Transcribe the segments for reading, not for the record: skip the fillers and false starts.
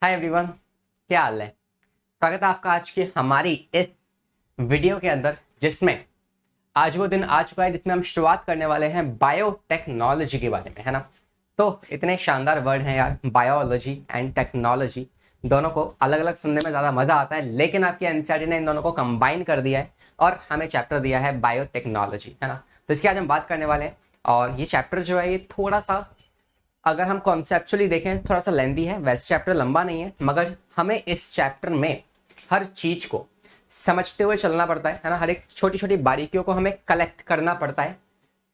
Hi everyone, क्या हाल है। स्वागत है आपका आज की हमारी इस वीडियो के अंदर, जिसमें आज वो दिन आ चुका है जिसमें हम शुरुआत करने वाले हैं बायोटेक्नोलॉजी के बारे में, है ना। तो इतने शानदार वर्ड हैं यार, बायोलॉजी एंड टेक्नोलॉजी। दोनों को अलग अलग सुनने में ज़्यादा मज़ा आता है, लेकिन आपकी एनसीईआरटी ने इन दोनों को कंबाइन कर दिया है और हमें चैप्टर दिया है बायोटेक्नोलॉजी, है ना। तो इसकी आज हम बात करने वाले हैं। और ये चैप्टर जो है ये थोड़ा सा, अगर हम कॉन्सेप्चुअली देखें, थोड़ा सा लेंदी है। वैसे चैप्टर लंबा नहीं है, मगर हमें इस चैप्टर में हर चीज को समझते हुए चलना पड़ता है ना। हर एक छोटी छोटी बारीकियों को हमें कलेक्ट करना पड़ता है।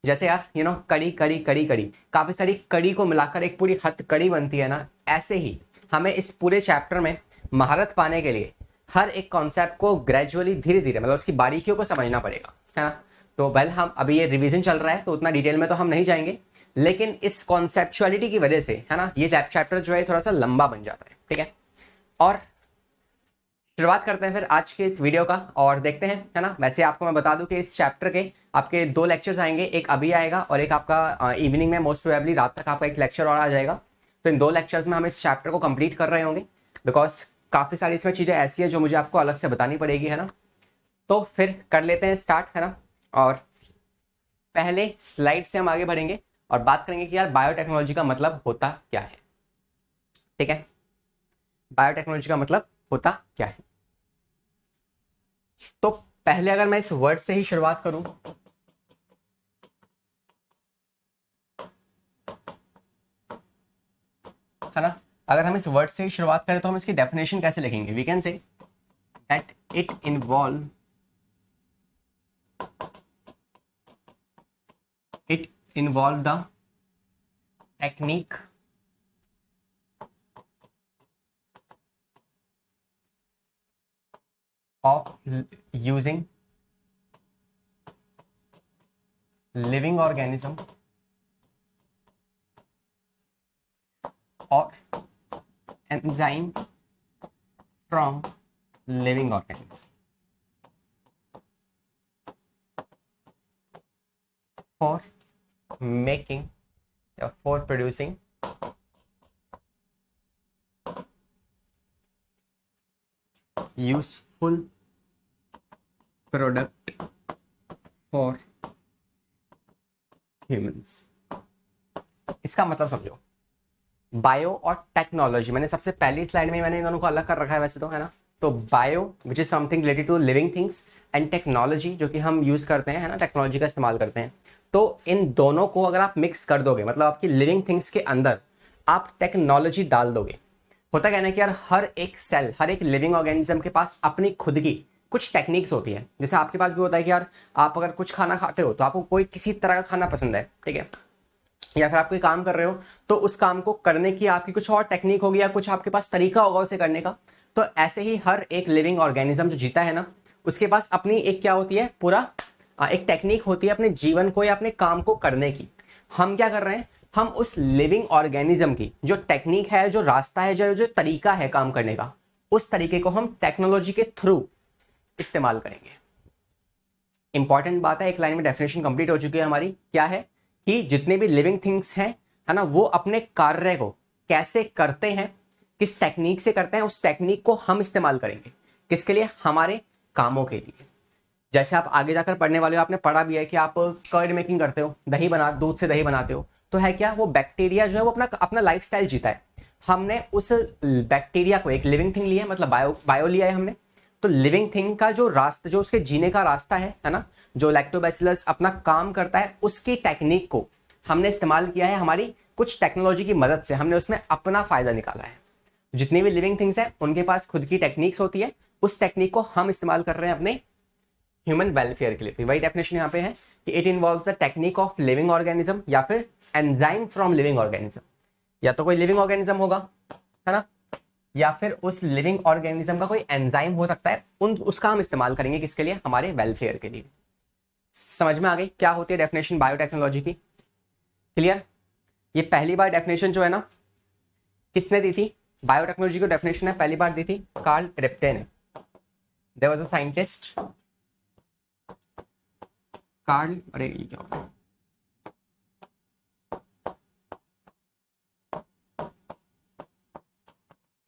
जैसे यार कड़ी कड़ी कड़ी कड़ी, काफी सारी कड़ी को मिलाकर एक पूरी हथकड़ी बनती है ना। ऐसे ही हमें इस पूरे चैप्टर में महारत पाने के लिए हर एक कॉन्सेप्ट को ग्रेजुअली, धीरे धीरे, मतलब उसकी बारीकियों को समझना पड़ेगा, है ना। तो वेल, हम अभी ये रिवीजन चल रहा है तो उतना डिटेल में तो हम नहीं जाएंगे, लेकिन इस कॉन्सेप्चुअलिटी की वजह से, है ना, ये चैप्टर जो है थोड़ा सा लंबा बन जाता है, ठीक है। और शुरुआत करते हैं फिर आज के इस वीडियो का और देखते हैं, है ना। वैसे आपको मैं बता दूं कि इस चैप्टर के आपके 2 लेक्चर्स आएंगे, एक अभी आएगा और एक आपका इवनिंग में, मोस्ट प्रोबेबली रात तक आपका एक लेक्चर और आ जाएगा। तो इन 2 लेक्चर्स में हम इस चैप्टर को कंप्लीट कर रहे होंगे, बिकॉज काफ़ी सारी इसमें चीज़ें ऐसी है जो मुझे आपको अलग से बतानी पड़ेगी, है ना। तो फिर कर लेते हैं स्टार्ट, है ना। और पहले स्लाइड से हम आगे बढ़ेंगे और बात करेंगे कि यार बायोटेक्नोलॉजी का मतलब होता क्या है, ठीक है। बायोटेक्नोलॉजी का मतलब होता क्या है। तो पहले अगर मैं इस वर्ड से ही शुरुआत करूं, है ना, अगर हम इस वर्ड से ही शुरुआत करें तो हम इसकी डेफिनेशन कैसे लिखेंगे। We can say that it involve the technique of using living organism और enzyme from living organism for making for producing useful product for humans। इसका मतलब समझो, बायो और टेक्नोलॉजी, मैंने सबसे पहली स्लाइड में मैंने इन दोनों को अलग कर रखा है वैसे तो, है ना। तो bio which is something related to living things, and technology जो कि हम यूज करते हैं, है ना, टेक्नोलॉजी का इस्तेमाल करते हैं। तो इन दोनों को अगर आप मिक्स कर दोगे, मतलब आपकी लिविंग थिंग्स के अंदर आप टेक्नोलॉजी डाल दोगे, होता क्या है ना कि यार हर एक सेल, हर एक लिविंग ऑर्गेनिज्म के पास अपनी खुद की कुछ टेक्निक्स होती है। जैसे आपके पास भी होता है कि यार आप अगर कुछ खाना खाते हो तो आपको कोई किसी तरह का खाना पसंद है, ठीक है, या फिर आप कोई काम कर रहे हो तो उस काम को करने की आपकी कुछ और टेक्निक होगी या कुछ आपके पास तरीका होगा उसे करने का। तो ऐसे ही हर एक लिविंग ऑर्गेनिज्म जो जीता है ना, उसके पास अपनी एक क्या होती है, पूरा एक टेक्निक होती है अपने जीवन को या अपने काम को करने की। हम क्या कर रहे हैं, हम उस लिविंग ऑर्गेनिज्म की जो टेक्निक है, जो रास्ता है, जो तरीका है काम करने का, उस तरीके को हम टेक्नोलॉजी के थ्रू इस्तेमाल करेंगे। इंपॉर्टेंट बात है, एक लाइन में डेफिनेशन कंप्लीट हो चुकी है हमारी। क्या है कि जितने भी लिविंग थिंग्स हैं, है ना, वो अपने कार्य को कैसे करते हैं, किस टेक्निक से करते हैं, उस टेक्निक को हम इस्तेमाल करेंगे। किसके लिए? हमारे कामों के लिए। जैसे आप आगे जाकर पढ़ने वाले हो, आपने पढ़ा भी है कि आप कर्ड मेकिंग करते हो, दूध से दही बनाते हो, तो है क्या, वो बैक्टीरिया जो है वो अपना अपना लाइफस्टाइल जीता है। हमने उस बैक्टीरिया को एक लिविंग थिंग लिया है, मतलब बायो लिया है हमने। तो लिविंग थिंग का जो रास्ता, जो उसके जीने का रास्ता है ना, जो लैक्टोबैसिलस अपना काम करता है, उसकी टेक्निक को हमने इस्तेमाल किया है। हमारी कुछ टेक्नोलॉजी की मदद से हमने उसमें अपना फायदा निकाला है। जितनी भी लिविंग थिंग्स हैं उनके पास खुद की टेक्निक्स होती है, उस टेक्निक को हम इस्तेमाल कर रहे हैं अपने ह्यूमन वेलफेयर के लिए। तो वही डेफिनेशन यहाँ पे है कि it involves the technique of living organism या फिर एंजाइम फ्रॉम लिविंग ऑर्गेनिज्म। या तो कोई लिविंग ऑर्गेनिज्म होगा, है ना, या फिर उस लिविंग ऑर्गेनिज्म का कोई एंजाइम हो सकता है, उसका हम इस्तेमाल करेंगे किसके लिए? हमारे वेलफेयर के लिए। समझ में आ गई क्या होती है डेफिनेशन बायोटेक्नोलॉजी की? क्लियर? ये पहली बार डेफिनेशन जो है ना, किसने दी थी? बायोटेक्नोलॉजी को डेफिनेशन है पहली बार दी थी कार्ल रिप्टे ने। There was a scientist Karl, अरे ये क्या होगा,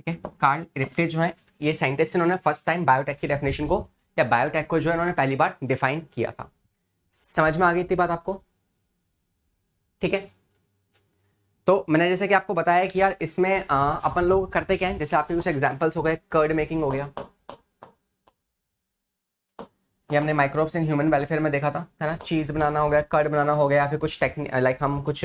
ठीक है, कार्ल रिप्के जो है ये साइंटिस्ट, इन्होंने फर्स्ट टाइम बायोटेक की डेफिनेशन को या बायोटेक को जो है इन्होंने पहली बार डिफाइन किया था। समझ में आ गई थी बात आपको? ठीक है, तो मैंने जैसे कि आपको बताया कि यार इसमें अपन लोग करते क्या है, जैसे आपके कुछ एग्जांपल्स हो गए, कर्ड मेकिंग हो गया, ये हमने माइक्रोब्स इन ह्यूमन वेलफेयर में देखा था, है ना, चीज बनाना हो गया, कर्ड बनाना हो गया, या फिर कुछ लाइक हम कुछ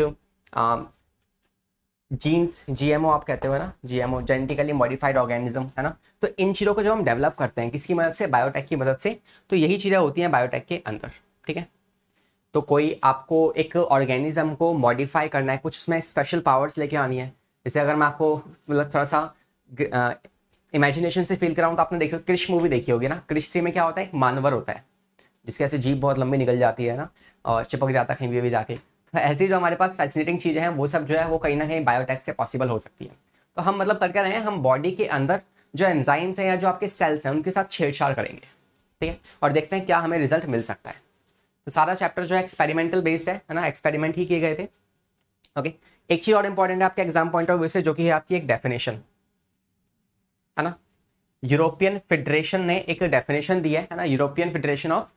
जीन्स, जीएमओ आप कहते हो ना, जीएमओ जेनेटिकली मॉडिफाइड ऑर्गेनिज्म, है ना, तो इन चीज़ों को जो हम डेवलप करते हैं किसकी मदद से, बायोटेक की मदद से, तो यही चीज़ें होती हैं बायोटेक के अंदर। ठीक है, तो कोई आपको एक ऑर्गेनिज्म को मॉडिफाई करना है, कुछ उसमें स्पेशल पावर्स लेके आनी है। जैसे अगर मैं आपको मतलब थोड़ा सा इमेजिनेशन से फील कराऊँ तो आपने देखो क्रिश मूवी देखी होगी ना, क्रिश 3 में क्या होता है, एक मानवर होता है जिसकी ऐसे जीभ बहुत लंबी निकल जाती है ना, और चिपक जाता है कहीं भी जाके। तो ऐसी जो हमारे पास फैसिनेटिंग चीज़ें हैं वो सब जो है वो कहीं ना कहीं बायोटेक से पॉसिबल हो सकती है। तो हम मतलब करके रहे हैं, हम बॉडी के अंदर जो एंजाइम्स हैं या जो आपके सेल्स हैं उनके साथ छेड़छाड़ करेंगे, ठीक है, और देखते हैं क्या हमें रिजल्ट मिल सकता है। तो सारा चैप्टर जो है एक्सपेरिमेंटल बेस्ड है ना, एक्सपेरिमेंट ही किए गए थे। ओके, एक चीज और इंपॉर्टेंट है आपके एग्जाम पॉइंट ऑफ व्यू से, जो कि है आपकी एक डेफिनेशन, है ना, यूरोपियन फेडरेशन ने एक डेफिनेशन दी है ना, यूरोपियन फेडरेशन ऑफ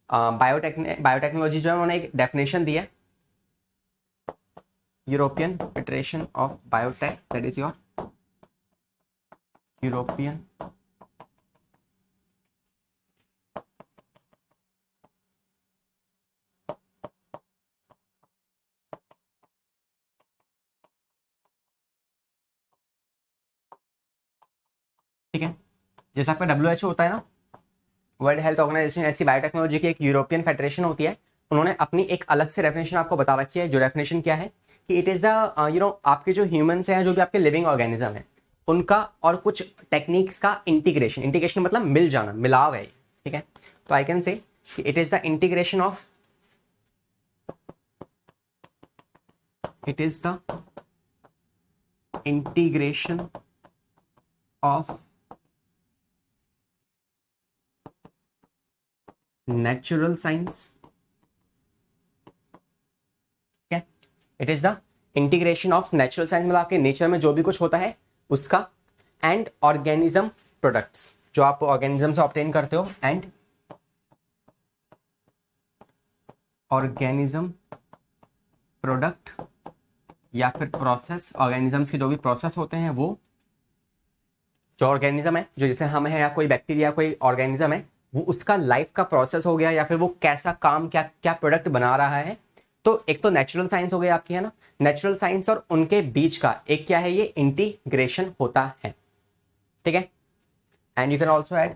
बायोटेक्नोलॉजी जो है उन्होंने एक डेफिनेशन दी है, European federation of biotech, that is your European ठीक है, जैसा आपका WHO होता है ना, वर्ल्ड हेल्थ ऑर्गेनाइजेशन, ऐसी बायोटेक्नोलॉजी की एक यूरोपियन फेडरेशन होती है, उन्होंने अपनी एक अलग से डेफिनेशन आपको बता रखी है। जो डेफिनेशन क्या है कि इट इज द आपके जो ह्यूमंस हैं, जो भी आपके लिविंग ऑर्गेनिज्म है, उनका और कुछ टेक्निक्स का इंटीग्रेशन, इंटीग्रेशन मतलब मिल जाना, मिलाव है, ठीक है। तो आई कैन से it is the integration of, it is the integration of natural science, ठीक है, it is the integration of natural science, मतलब आपके नेचर में जो भी कुछ होता है उसका, एंड ऑर्गेनिज्म प्रोडक्ट्स जो आप ऑर्गेनिज्म से ऑब्टेन करते हो, एंड ऑर्गेनिज्म प्रोडक्ट या फिर प्रोसेस, ऑर्गेनिजम्स के जो भी प्रोसेस होते हैं वो, जो ऑर्गेनिज्म है, जो जैसे हम है या कोई बैक्टीरिया कोई ऑर्गेनिज्म है, वो उसका लाइफ का प्रोसेस हो गया, या फिर वो कैसा काम, क्या क्या प्रोडक्ट बना रहा है। तो एक तो नेचुरल साइंस हो गई आपकी, है ना, नेचुरल साइंस और उनके बीच का एक क्या है, ये इंटीग्रेशन होता है, ठीक है। And you can also add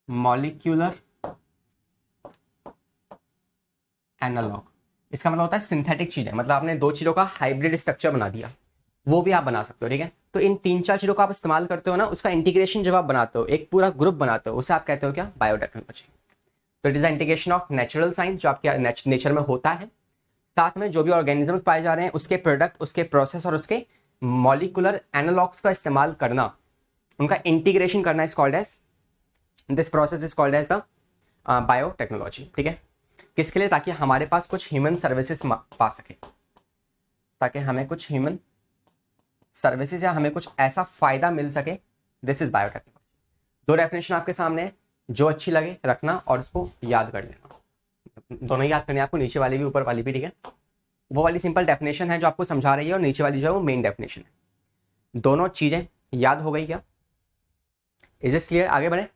molecular analogue, इसका मतलब होता है सिंथेटिक चीजें, मतलब आपने दो चीजों का हाइब्रिड स्ट्रक्चर बना दिया, वो भी आप बना सकते हो, ठीक है। तो इन 3-4 चीजों का आप इस्तेमाल करते हो ना, उसका इंटीग्रेशन जब आप बनाते हो, एक पूरा ग्रुप बनाते हो, उसे आप कहते हो क्या, बायोटेक्नोलॉजी। तो it is the integration of natural science जो आपके नेचर में होता है, साथ में जो भी ऑर्गेनिजम्स पाए जा रहे हैं उसके प्रोडक्ट, उसके प्रोसेस और उसके मॉलिक्यूलर एनालॉग्स का इस्तेमाल करना, उनका इंटीग्रेशन करना is called as, this process is called as the biotechnology, ठीक है। किसके लिए, ताकि हमारे पास कुछ ह्यूमन सर्विसेज पा सके, ताकि हमें कुछ ह्यूमन सर्विसेज या हमें कुछ ऐसा फायदा मिल सके, दिस इज बायोटेक्नोलॉजी। दो डेफिनेशन आपके सामने है, जो अच्छी लगे रखना और उसको याद कर लेना, दोनों याद करनी आपको, नीचे वाली भी ऊपर वाली भी, ठीक है। वो वाली सिंपल डेफिनेशन है जो आपको समझा रही है, और नीचे वाली जो है वो मेन डेफिनेशन है। दोनों चीजें याद हो गई क्या, इज इट क्लियर, आगे बढ़े।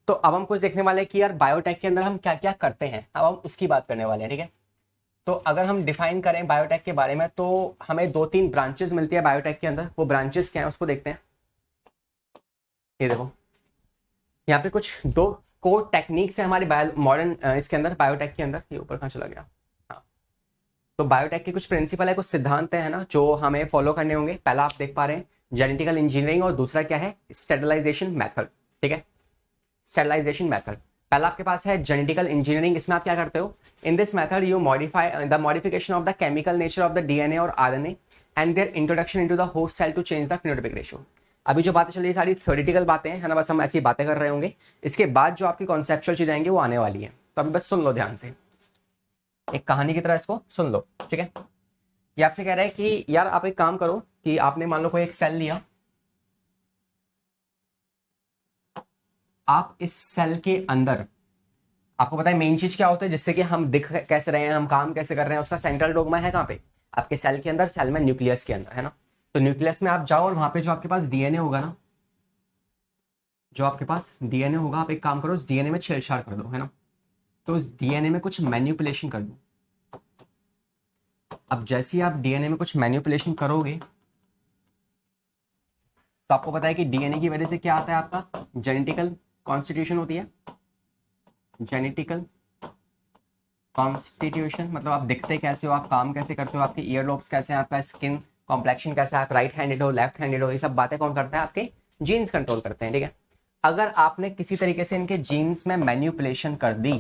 तो अब हम कुछ देखने वाले हैं कि यार बायोटेक के अंदर हम क्या क्या करते हैं, अब हम उसकी बात करने वाले हैं, ठीक है। तो अगर हम डिफाइन करें बायोटेक के बारे में, तो हमें 2-3 ब्रांचेस मिलती है बायोटेक के अंदर, वो ब्रांचेस क्या है उसको देखते हैं। ये देखो, यहाँ पे कुछ 2 कोर टेक्निक्स है हमारे मॉडर्न इसके अंदर, बायोटेक के अंदर। ये ऊपर कहाँ चला गया, हाँ। तो बायोटेक के कुछ प्रिंसिपल है, कुछ सिद्धांत है ना, जो हमें फॉलो करने होंगे। पहला आप देख पा रहे हैं जेनेटिकल इंजीनियरिंग, और दूसरा क्या है, स्टेरिलाइजेशन मेथड, ठीक है, स्टेरिलाइजेशन मेथड। पहला आपके पास है जेनेटिकल इंजीनियरिंग, इसमें आप क्या करते हो, in this method you modify the modification of the chemical nature of the DNA और RNA and their introduction into the host cell to change the phenotypic ratio. अभी जो बातें चल रही है सारी थ्योरेटिकल बातें हैं, है ना, बस हम ऐसी बातें कर रहे होंगे। इसके बाद जो आपकी कॉन्सेप्चुअल चीजें आएंगी वो आने वाली है, तो अभी बस सुन लो ध्यान से, एक कहानी की तरह इसको सुन लो, ठीक है। ये आपसे कह रहा है कि यार आप एक काम करो, कि आपने मान लो कोई एक सेल लिया, आप इस सेल के अंदर, आपको पता है मेन चीज क्या होता है जिससे कि हम दिख कैसे रहे हैं, हम काम कैसे कर रहे हैं, उसका सेंट्रल डोगमा है कहाँ पे, आपके सेल के अंदर, सेल में न्यूक्लियस के अंदर, है ना। तो न्यूक्लियस में आप जाओ और वहां पे जो आपके पास डीएनए होगा ना, जो आपके पास डीएनए होगा, आप एक काम करो, उस डीएनए में छेड़छाड़ कर दो, है ना। तो उस डीएनए में कुछ मैन्युपुलेशन कर दो। अब जैसे ही आप डीएनए में कुछ मैन्युपुलेशन करोगे तो आपको पता है कि डीएनए की वजह से क्या आता है, आपका जेनेटिकल कॉन्स्टिट्यूशन होती है। जेनेटिकल कॉन्स्टिट्यूशन मतलब आप दिखते कैसे हो, आप काम कैसे करते हो, आपके ईयर लोब्स कैसे हैं, आपका स्किन कॉम्प्लेक्शन कैसा है, आप राइट हैंडेड हो, लेफ्ट हैंडेड हो, ये सब बातें कौन करता है, आपके जीन्स कंट्रोल करते हैं, ठीक है। अगर आपने किसी तरीके से इनके जीन्स में मैन्युपुलेशन कर दी,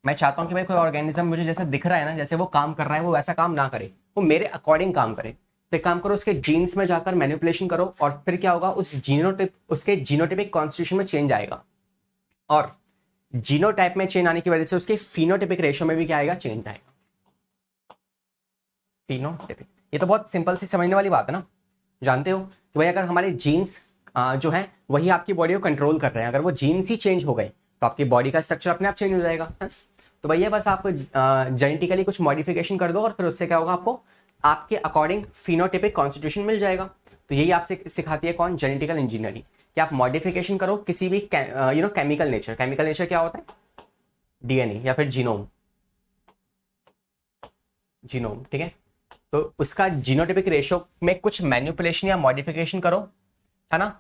मैं चाहता हूं कि भाई कोई ऑर्गेनिज्म मुझे जैसा दिख रहा है ना, जैसे वो काम कर रहा है, वो वैसा काम ना करे, वो मेरे अकॉर्डिंग काम करे। तो एक काम करो, उसके जीन्स में जाकर मैन्युपुलेशन करो, और फिर क्या होगा, उसके जीनोटाइपिक कॉन्स्टिट्यूशन में चेंज आएगा, और जीनोटाइप में चेंज आने की वजह से उसके फिनोटाइपिक रेशियो में भी क्या आएगा, चेंज आएगा। फिनोटाइपिक, ये तो बहुत सिंपल सी समझने वाली बात है ना। जानते हो कि भाई अगर हमारे जीन्स जो है वही आपकी बॉडी को कंट्रोल कर रहे हैं, अगर वो जीन्स ही चेंज हो गए तो आपकी बॉडी का स्ट्रक्चर अपने आप चेंज हो जाएगा, है? तो भैया बस आप जेनेटिकली कुछ मॉडिफिकेशन कर दो और फिर उससे क्या होगा, आपको आपके अकॉर्डिंग फिनोटाइपिक कॉन्स्टिट्यूशन मिल जाएगा। तो यही आपसे सिखाती है कौन, जेनेटिकल इंजीनियरिंग, कि आप मॉडिफिकेशन करो किसी भी केमिकल नेचर। केमिकल नेचर क्या होता है, डीएनए या फिर जीनोम, जीनोम, ठीक है। तो उसका जीनोटाइपिक रेशियो में कुछ मैनिपुलेशन या मॉडिफिकेशन करो, है ना।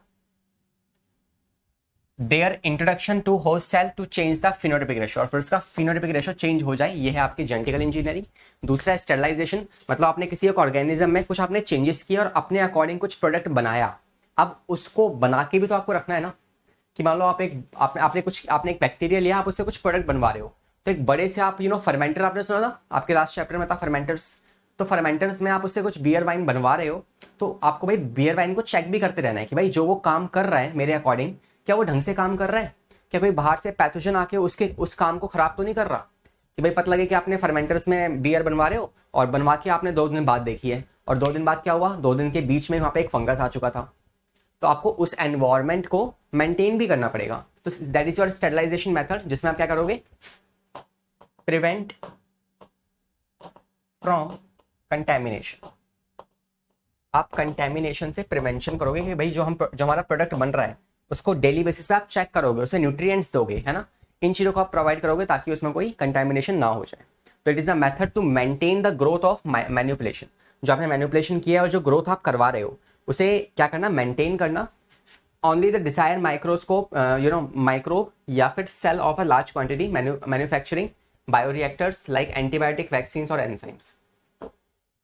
There introduction to host cell to change the phenotypic ratio, और फिर उसका फिनोटाइपिक रेशियो चेंज हो जाए, ये है आपकी जेनेटिकल इंजीनियरिंग। दूसरा है स्टेरलाइजेशन, मतलब आपने किसी एक ऑर्गेनिज्म में कुछ आपने चेंजेस किए और अपने अकॉर्डिंग कुछ प्रोडक्ट बनाया। अब उसको बना के भी तो आपको रखना है ना, कि मान लो आपने एक बैक्टीरिया लिया, आप उससे कुछ प्रोडक्ट बनवा रहे हो, तो एक बड़े से आप फर्मेंटर, आपने सुना था आपके लास्ट चैप्टर में था फर्मेंटर्स। तो फर्मेंटर्स में आप उससे कुछ बियर वाइन बनवा रहे हो, तो आपको भाई बियर वाइन को चेक भी करते रहना है कि भाई जो वो काम कर रहा है मेरे अकॉर्डिंग, क्या वो ढंग से काम कर रहा है, क्या कोई बाहर से पैथोजन आके उस काम को खराब तो नहीं कर रहा। कि भाई पता लगे कि आपने फर्मेंटर्स में बियर बनवा रहे हो और बनवा के आपने 2 दिन बाद देखी है, और 2 दिन बाद क्या हुआ, 2 दिन के बीच में वहां पे एक फंगस आ चुका था। तो आपको उस एनवायरमेंट को मेंटेन भी करना पड़ेगा। तो that is your sterilisation method, जिसमें आप क्या करोगे, प्रिवेंट फ्रॉम कंटेमिनेशन। आप कंटेमिनेशन से प्रिवेंशन करोगे कि भाई जो हमारा प्रोडक्ट बन रहा है उसको डेली बेसिस पे आप चेक करोगे, उसे न्यूट्रिएंट्स दोगे, है ना। इन चीजों को आप प्रोवाइड करोगे ताकि उसमें कोई कंटेमिनेशन ना हो जाए। तो it is the method to maintain the growth of manipulation. जो आपने मैन्युपुलेशन किया है और जो ग्रोथ आप करवा रहे हो उसे क्या करना, मेंटेन करना। Only the desire microscope microbe या फिर cell of a large quantity, manufacturing bioreactors like antibiotic vaccines और एंजाइम्स।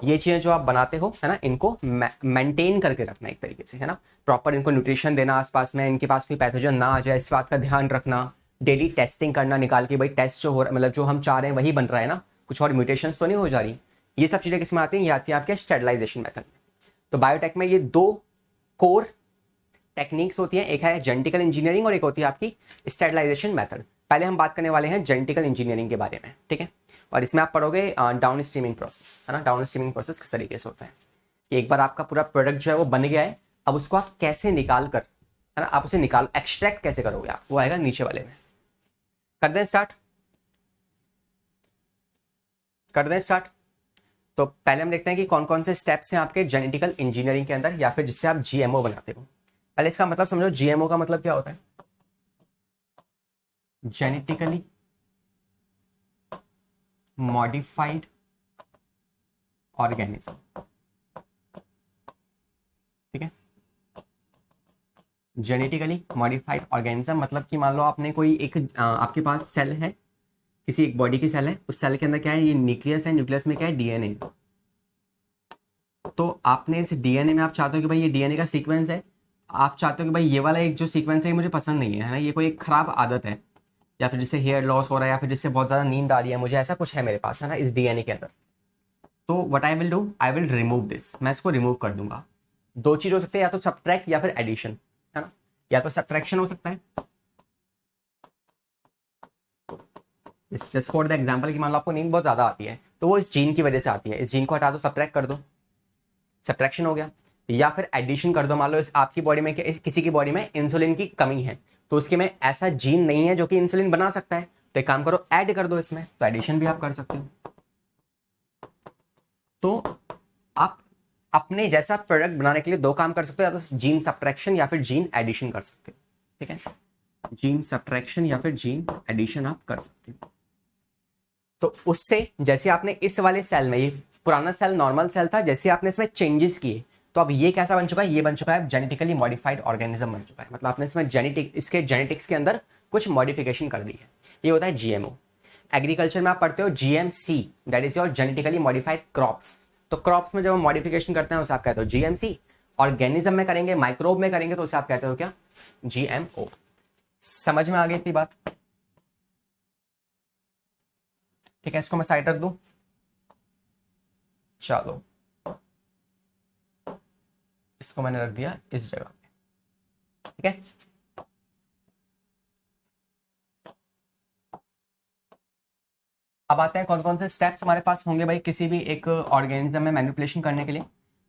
ये चीजें जो आप बनाते हो, है ना, इनको मेंटेन करके रखना एक तरीके से, है ना। प्रॉपर इनको न्यूट्रिशन देना आसपास में, इनके पास कोई पैथोजन ना आ जाए, इस बात का ध्यान रखना। डेली टेस्टिंग करना, निकाल के भाई टेस्ट जो हो रहा, मतलब जो हम चाह रहे हैं वही बन रहा है ना, कुछ और म्यूटेशंस तो नहीं हो जा रही। ये सब चीजें किसमें आती हैं, ये आती है आपके स्टेरिलाइजेशन मेथड में। तो बायोटेक में ये 2 कोर टेक्निक्स होती हैं, एक है जेनेटिकल इंजीनियरिंग और एक होती है आपकी स्टेरिलाइजेशन मेथड। पहले हम बात करने वाले हैं जेनेटिकल इंजीनियरिंग के बारे में, ठीक है। और इसमें आप पढ़ोगे डाउन स्ट्रीमिंग प्रोसेस, है ना। डाउन स्ट्रीमिंग प्रोसेस किस तरीके से होता है कि एक बार आपका पूरा प्रोडक्ट जो है वो बन गया है, अब उसको आप कैसे निकाल कर, है ना, आप उसे एक्सट्रैक्ट कैसे करोगे आप, वो आएगा नीचे वाले में। कर दें स्टार्ट, कर दें स्टार्ट। तो पहले हम देखते हैं कि कौन कौन से स्टेप्स हैं आपके जेनेटिकल इंजीनियरिंग के अंदर, या फिर जिससे आप जीएमओ बनाते हो। पहले इसका मतलब समझो, जीएमओ का मतलब क्या होता है, जेनेटिकली मॉडिफाइड ऑर्गेनिज्म, ठीक है। जेनेटिकली मॉडिफाइड ऑर्गेनिज्म मतलब कि मान लो आपने कोई एक आपके पास सेल है, किसी एक बॉडी की सेल है, उस सेल के अंदर क्या है, ये न्यूक्लियस है, न्यूक्लियस में क्या है, डीएनए। तो आपने इस डीएनए में आप चाहते हो कि भाई ये डीएनए का सीक्वेंस है, आप चाहते हो कि भाई ये वाला एक जो सीक्वेंस है मुझे पसंद नहीं है ना, ये कोई एक खराब आदत है, या फिर जिससे हेयर लॉस हो रहा है, या फिर जिससे बहुत ज्यादा नींद आ रही है, मुझे ऐसा कुछ है मेरे पास, है ना, इस डीएनए के अंदर। तो what I will do, I will remove this, मैं इसको रिमूव कर दूंगा। 2 चीज हो सकते हैं, या तो सब्ट्रैक्ट या फिर एडिशन, है ना। या तो सब्ट्रैक्शन हो सकता है, जस्ट फॉर द एग्जांपल कि मान लो आपको नींद बहुत ज्यादा आती है, तो वो इस जीन की वजह से आती है, इस जीन को हटा दो, सब्ट्रैक्ट कर दो। सब्ट्रैक्शन हो गया। या फिर एडिशन कर दो, मान लो आपकी बॉडी में किसी की बॉडी में इंसुलिन की कमी है, तो उसके में ऐसा जीन नहीं है जो कि इंसुलिन बना सकता है, तो एक काम करो ऐड कर दो इसमें, तो एडिशन भी आप कर सकते हो। तो आप अपने जैसा प्रोडक्ट बनाने के लिए दो काम कर सकते हो, या तो जीन सब्ट्रैक्शन या फिर जीन एडिशन कर सकते हो। ठीक है, जीन सब्ट्रैक्शन या फिर जीन एडिशन आप कर सकते हो। तो उससे जैसे आपने इस वाले सेल में, ये पुराना सेल नॉर्मल सेल था, जैसे आपने इसमें चेंजेस किए, तो अब ये कैसा बन चुका है, ये बन चुका है जेनेटिकली मॉडिफाइड ऑर्गेनिज्म बन चुका है। मतलब आपने इसमें इसके जेनेटिक्स के अंदर कुछ मॉडिफिकेशन कर दी है। ये होता है जीएमओ। एग्रीकल्चर में आप पढ़ते हो GMC, that is your genetically modified crops. तो क्रॉप्स में जब हम मॉडिफिकेशन करते हैं उसे आप कहते हो जीएमसी। ऑर्गेनिज्म में करेंगे, माइक्रोब में करेंगे, तो उसे आप कहते हो क्या, जीएमओ। समझ में आ गई इतनी बात? ठीक है, इसको मैं साइड रख दूं। चलो, इसको मैंने रख दिया इस जगह पे। ठीक है, अब आते हैं कौन कौन से स्टेप्स हमारे पास होंगे भाई किसी भी एक ऑर्गेनिज्म में मैनिपुलेशन करने के लिए।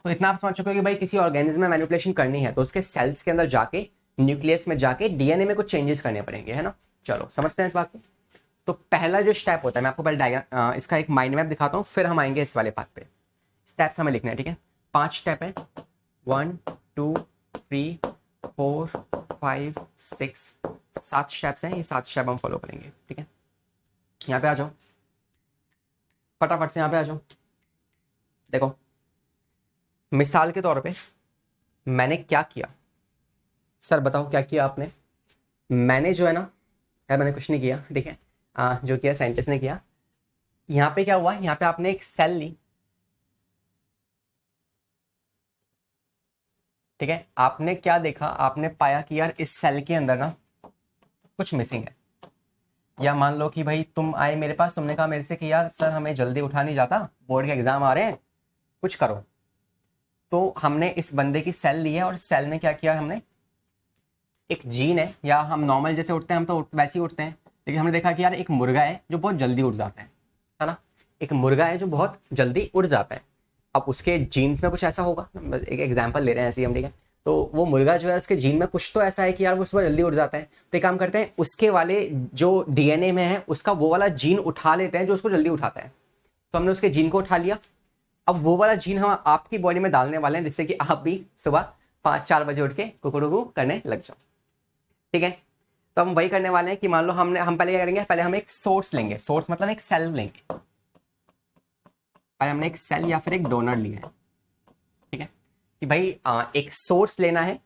तो इतना आप समझ चुके हो कि भाई किसी ऑर्गेनिज्म में मैनिपुलेशन करनी है तो उसके सेल्स के अंदर जाके, न्यूक्लियस में जाके डीएनए में कुछ चेंजेस करने पड़ेंगे, है ना। चलो समझते हैं इस बात को। तो पहला जो स्टेप होता है, मैं आपको पहले डायग्राम इसका एक माइंड मैप दिखाता हूँ, फिर हम आएंगे इस वाले पार्ट पे। स्टेप्स हमें लिखना है, ठीक है। 5 स्टेप है, 1 2 3 4 5 6 7 स्टेप्स हैं। ये 7 स्टेप हम फॉलो करेंगे, ठीक है। यहाँ पे आ जाओ, फटाफट से यहाँ पे आ जाओ। देखो, मिसाल के तौर पे मैंने क्या किया, सर बताओ क्या किया आपने। मैंने जो है ना, यार मैंने कुछ नहीं किया, ठीक है। जो किया साइंटिस्ट ने किया। यहाँ पे क्या हुआ, यहाँ पे आपने एक सेल ली, ठीक है। आपने क्या देखा, आपने पाया कि यार इस सेल के अंदर ना कुछ मिसिंग है। या मान लो कि भाई तुम आए मेरे पास, तुमने कहा मेरे से कि यार सर हमें जल्दी उठा नहीं जाता, बोर्ड के एग्जाम आ रहे हैं, कुछ करो। तो हमने इस बंदे की सेल ली है, और सेल में क्या किया हमने, एक जीन है, या हम नॉर्मल जैसे उठते हैं हम तो वैसे ही उठते हैं, लेकिन हमने देखा कि यार एक मुर्गा है जो बहुत जल्दी उठ जाता है ना। एक मुर्गा है जो बहुत जल्दी उड़ जाता है। अब उसके जीन्स में कुछ ऐसा होगा, एक एग्जांपल ले रहे हैं ऐसे ही हम, ठीक है। तो वो मुर्गा जो है उसके जीन में कुछ तो ऐसा है कि यार वो सुबह जल्दी उड़ जाता है। तो एक काम करते हैं, उसके वाले जो डीएनए में है उसका वो वाला जीन उठा लेते हैं जो उसको जल्दी उठाता है। तो हमने उसके जीन को उठा लिया। अब वो वाला जीन हम आपकी बॉडी में डालने वाले हैं, जिससे कि आप भी सुबह 5-4 बजे उठ के कुकड़ू करने लग जाओ, ठीक है। तो हम वही करने वाले हैं कि मान लो हम पहले क्या करेंगे, पहले हम एक सोर्स लेंगे। सोर्स मतलब एक सेल लेंगे। पहले हमने एक सेल या फिर एक डोनर लिया है, ठीक है। कि भाई एक सोर्स लेना है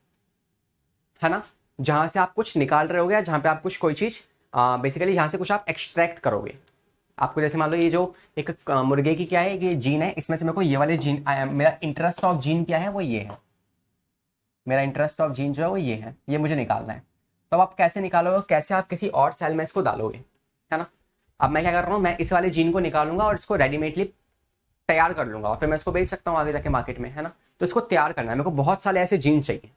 ना, जहां से आप कुछ निकाल रहे होगे, जहां पे आप कुछ कोई चीज बेसिकली जहां से कुछ आप एक्सट्रैक्ट करोगे। आपको जैसे मान लो ये जो एक मुर्गे की क्या है, ये जीन है, इसमें से मेरे को ये वाले जीन, मेरा इंटरेस्ट ऑफ जीन क्या है, वो ये है। मेरा इंटरेस्ट ऑफ जीन जो है वो ये है, ये मुझे निकालना है। तो अब आप कैसे निकालोगे, कैसे आप किसी और सेल में इसको डालोगे, है ना। अब मैं क्या कर रहा हूँ, मैं इस वाले जीन को निकालूंगा और इसको रेडीमेडली तैयार कर लूंगा, और फिर मैं इसको बेच सकता हूँ आगे जाके मार्केट में, है ना। तो इसको तैयार करना है मेरे को, बहुत सारे ऐसे जीन्स चाहिए,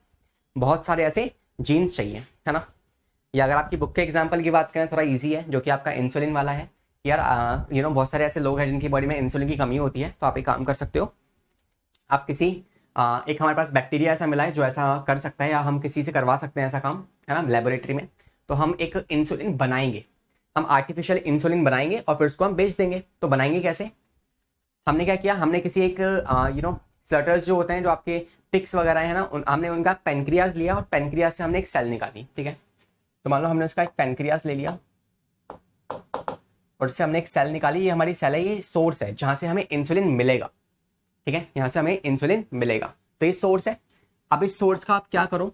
बहुत सारे ऐसे जीन्स चाहिए, है ना। या अगर आपकी बुक के एग्जाम्पल की बात करें, थोड़ा ईजी है, जो कि आपका इंसुलिन वाला है। यार बहुत सारे ऐसे लोग हैं जिनकी बॉडी में इंसुलिन की कमी होती है, तो आप एक काम कर सकते हो, आप किसी एक हमारे पास बैक्टीरिया ऐसा मिला है जो ऐसा कर सकता है, या हम किसी से करवा सकते हैं ऐसा काम, है ना, लेबोरेटरी में। तो हम एक इंसुलिन बनाएंगे, हम आर्टिफिशियल इंसुलिन बनाएंगे और फिर उसको हम बेच देंगे। तो बनाएंगे कैसे, हमने क्या किया, हमने किसी एक स्लटर्स जो होते हैं, जो आपके पिक्स वगैरह है ना, हमने उनका पेनक्रियाज लिया और पेनक्रियाज से हमने एक सेल निकाली, ठीक है। तो मान लो हमने उसका एक पेनक्रियाज ले लिया और उससे हमने एक सेल निकाली। ये हमारी सेल है, ये सोर्स है जहां से हमें इंसुलिन मिलेगा, ठीक है। यहां से हमें इंसुलिन मिलेगा, तो ये सोर्स है। अब इस सोर्स का आप क्या करो,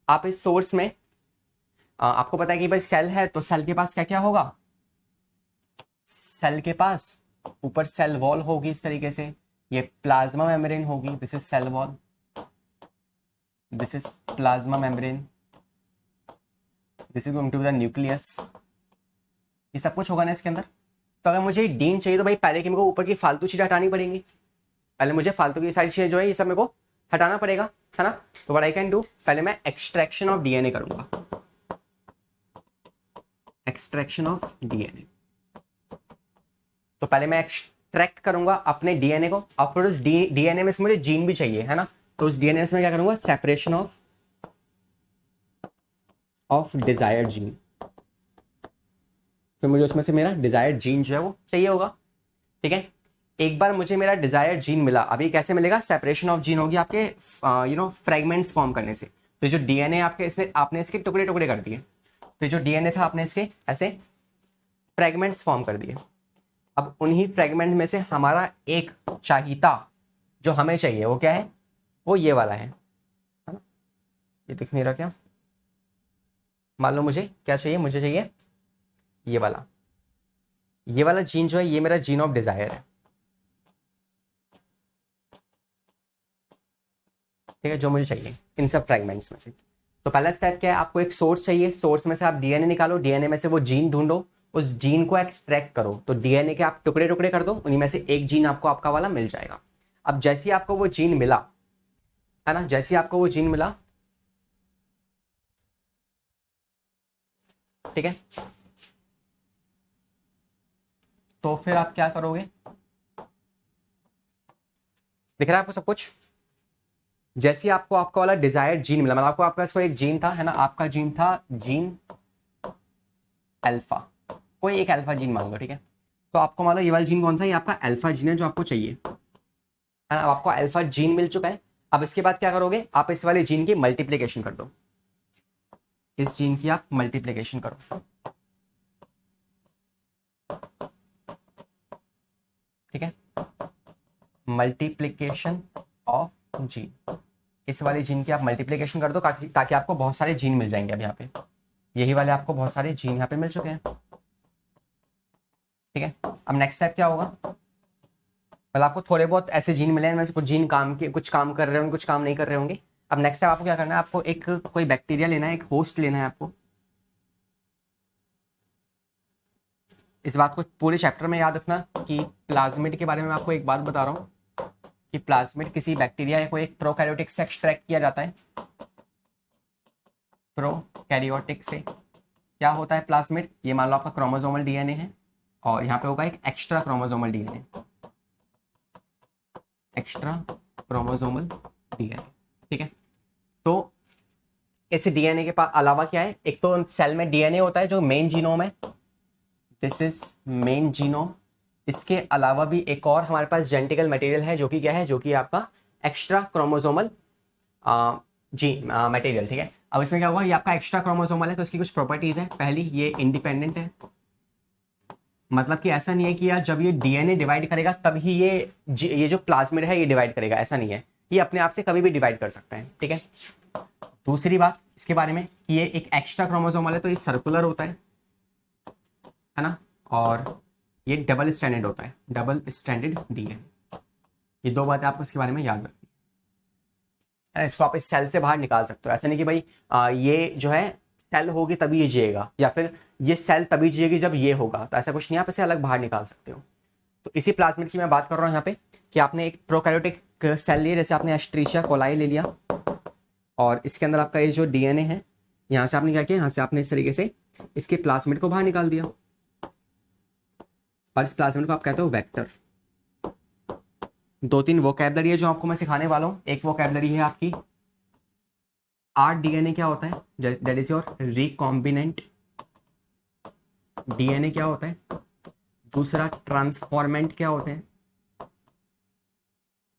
आप इस सोर्स में आपको पता है कि भाई सेल है, तो सेल के पास क्या क्या होगा, सेल के पास ऊपर सेल वॉल होगी इस तरीके से, ये प्लाज्मा मेम्ब्रेन होगी, this is cell wall, this is plasma membrane, this is going to the nucleus. ये सब कुछ होगा ना इसके अंदर। तो अगर मुझे डीन चाहिए तो भाई पहले कि मेरे को ऊपर की फालतू चीजें हटानी पड़ेंगी, पहले मुझे फालतू की सारी चीजें जो है ये सब मेरे को हटाना पड़ेगा, है ना। तो व्हाट आई कैन डू, पहले मैं एक्सट्रैक्शन ऑफ डीएनए करूंगा, एक्सट्रैक्शन ऑफ डीएनए। तो पहले मैं ट्रैक करूंगा अपने डीएनए को, और फिर उस डीएनए में से मुझे जीन भी चाहिए, है ना, तो उस डीएनए से मैं क्या करूंगा, सेपरेशन ऑफ डिजायर्ड जीन, फिर मुझे उसमें से मेरा डिजायर्ड जीन जो है वो चाहिए होगा। ठीक है, एक बार मुझे मेरा डिजायर्ड जीन मिला, अभी कैसे मिलेगा, सेपरेशन ऑफ जीन होगी आपके फ्रेगमेंट्स फॉर्म करने से। तो जो डीएनए आपके इसने आपने इसके टुकड़े टुकड़े कर दिए, तो जो डीएनए था आपने इसके ऐसे फ्रेगमेंट्स फॉर्म कर दिए। अब उन्हीं फ्रेगमेंट में से हमारा एक चाहिता जो हमें चाहिए वो क्या है, वो ये वाला है ना, ये दिख नहीं रहा क्या, मान लो मुझे क्या चाहिए, मुझे चाहिए ये वाला जीन जो है, ये मेरा जीन ऑफ डिजायर है। ठीक है, जो मुझे चाहिए इन सब फ्रेगमेंट्स में से। तो पहला स्टेप क्या है, आपको एक सोर्स चाहिए, सोर्स में से आप डीएनए निकालो, डीएनए में से वो जीन ढूंढो, उस जीन को एक्सट्रैक्ट करो, तो डीएनए के आप टुकड़े टुकड़े कर दो, उन्हीं में से एक जीन आपको आपका वाला मिल जाएगा। अब जैसे ही आपको वो जीन मिला, है ना, जैसे ही आपको वो जीन मिला, ठीक है, तो फिर आप क्या करोगे, दिख रहा है आपको सब कुछ। जैसे ही आपको आपका वाला डिजायर्ड जीन मिला, मतलब आपको आपका पास कोई एक जीन था, है ना, आपका जीन था जीन अल्फा, कोई एक अल्फा जीन मान लो, ठीक है, तो आपको मान लो ये वाला जीन कौन सा है, ये आपका अल्फा जीन है जो आपको चाहिए, है ना। अब आपको अल्फा जीन मिल चुका है, अब इसके बाद क्या करोगे, आप इस वाले जीन की मल्टीप्लीकेशन कर दो, इस जीन की आप मल्टीप्लीकेशन करो, ठीक है, मल्टीप्लीकेशन ऑफ जीन, इस वाले जीन की आप मल्टीप्लीकेशन कर दो, ताकि आपको बहुत सारे जीन मिल जाएंगे। अब यहाँ पे यही वाले आपको बहुत सारे जीन यहाँ पे मिल चुके हैं, ठीक है। अब नेक्स्ट स्टेप क्या होगा, मतलब आपको थोड़े बहुत ऐसे जीन मिले हैं, में से कुछ जीन कुछ काम कर रहे होंगे, कुछ काम नहीं कर रहे होंगे। अब नेक्स्ट स्टेप आपको क्या करना है, आपको एक कोई बैक्टीरिया लेना है, एक होस्ट लेना है आपको। इस बात को पूरे चैप्टर में याद रखना कि प्लाज्मिड के बारे में आपको एक बात बता रहा हूँ कि प्लाज्मिड किसी बैक्टीरिया को एक प्रोकैरियोटिक से एक्सट्रैक्ट किया जाता है। प्रोकैरियोटिक से क्या होता है प्लाज्मिड, ये मान लो आपका क्रोमोसोमल डीएनए है, और यहाँ पे होगा एक extra chromosomal DNA, extra chromosomal DNA, ठीक है। तो इस डीएनए के पास अलावा क्या है, एक तो सेल में डीएनए होता है जो मेन जीनोम है, दिस इज मेन जीनोम। इसके अलावा भी एक और हमारे पास जेनेटिकल मटेरियल है, जो कि क्या है, जो कि आपका एक्स्ट्रा क्रोमोसोमल मटेरियल, ठीक है। अब इसमें क्या होगा, ये आपका एक्स्ट्रा क्रोमोसोमल है, तो इसकी कुछ प्रॉपर्टीज है। पहली, ये इंडिपेंडेंट है, मतलब कि ऐसा नहीं है कि यार जब ये डीएनए डिवाइड करेगा तब ही ये जो प्लाज्मिड है ये डिवाइड करेगा, ऐसा नहीं है, ये अपने आप से कभी भी डिवाइड कर सकता है, ठीक है। दूसरी बात इसके बारे में कि ये एक एक्स्ट्रा क्रोमोसोमल है, तो ये सर्कुलर होता है ना, और ये डबल स्टैंडर्ड होता है, डबल स्टैंडर्ड डीएनए। ये दो बातें आपको इसके बारे में याद रखनी है। इसको आप इस सेल से बाहर निकाल सकते हो, ऐसा नहीं कि भाई ये जो है सेल होगी तभी ये जिएगा, या फिर ये सेल तभी जिएगी जब ये होगा, तो ऐसा कुछ नहीं, आप इसे अलग बाहर निकाल सकते हो। तो इसी प्लाज्मिड की मैं बात कर रहा हूँ यहाँ पे, कि आपने एक प्रोकैरियोटिक सेल लिया, जैसे आपने एस्ट्रीशिया कोलाई ले लिया, और इसके अंदर आपका ये जो डीएनए है, यहाँ से आपने क्या किया, यहाँ से आपने इस तरीके से इसके प्लाज्मिड को बाहर निकाल दिया, और इस प्लाज्मिड को आप कहते हो वेक्टर। दो तीन वोकैबलरी है जो आपको मैं सिखाने वाला हूँ। एक वोकैबलरी है आपकी आरडीएनए क्या होता है, that is your recombinant DNA क्या होता है, दूसरा ट्रांसफॉर्मेंट क्या होते हैं,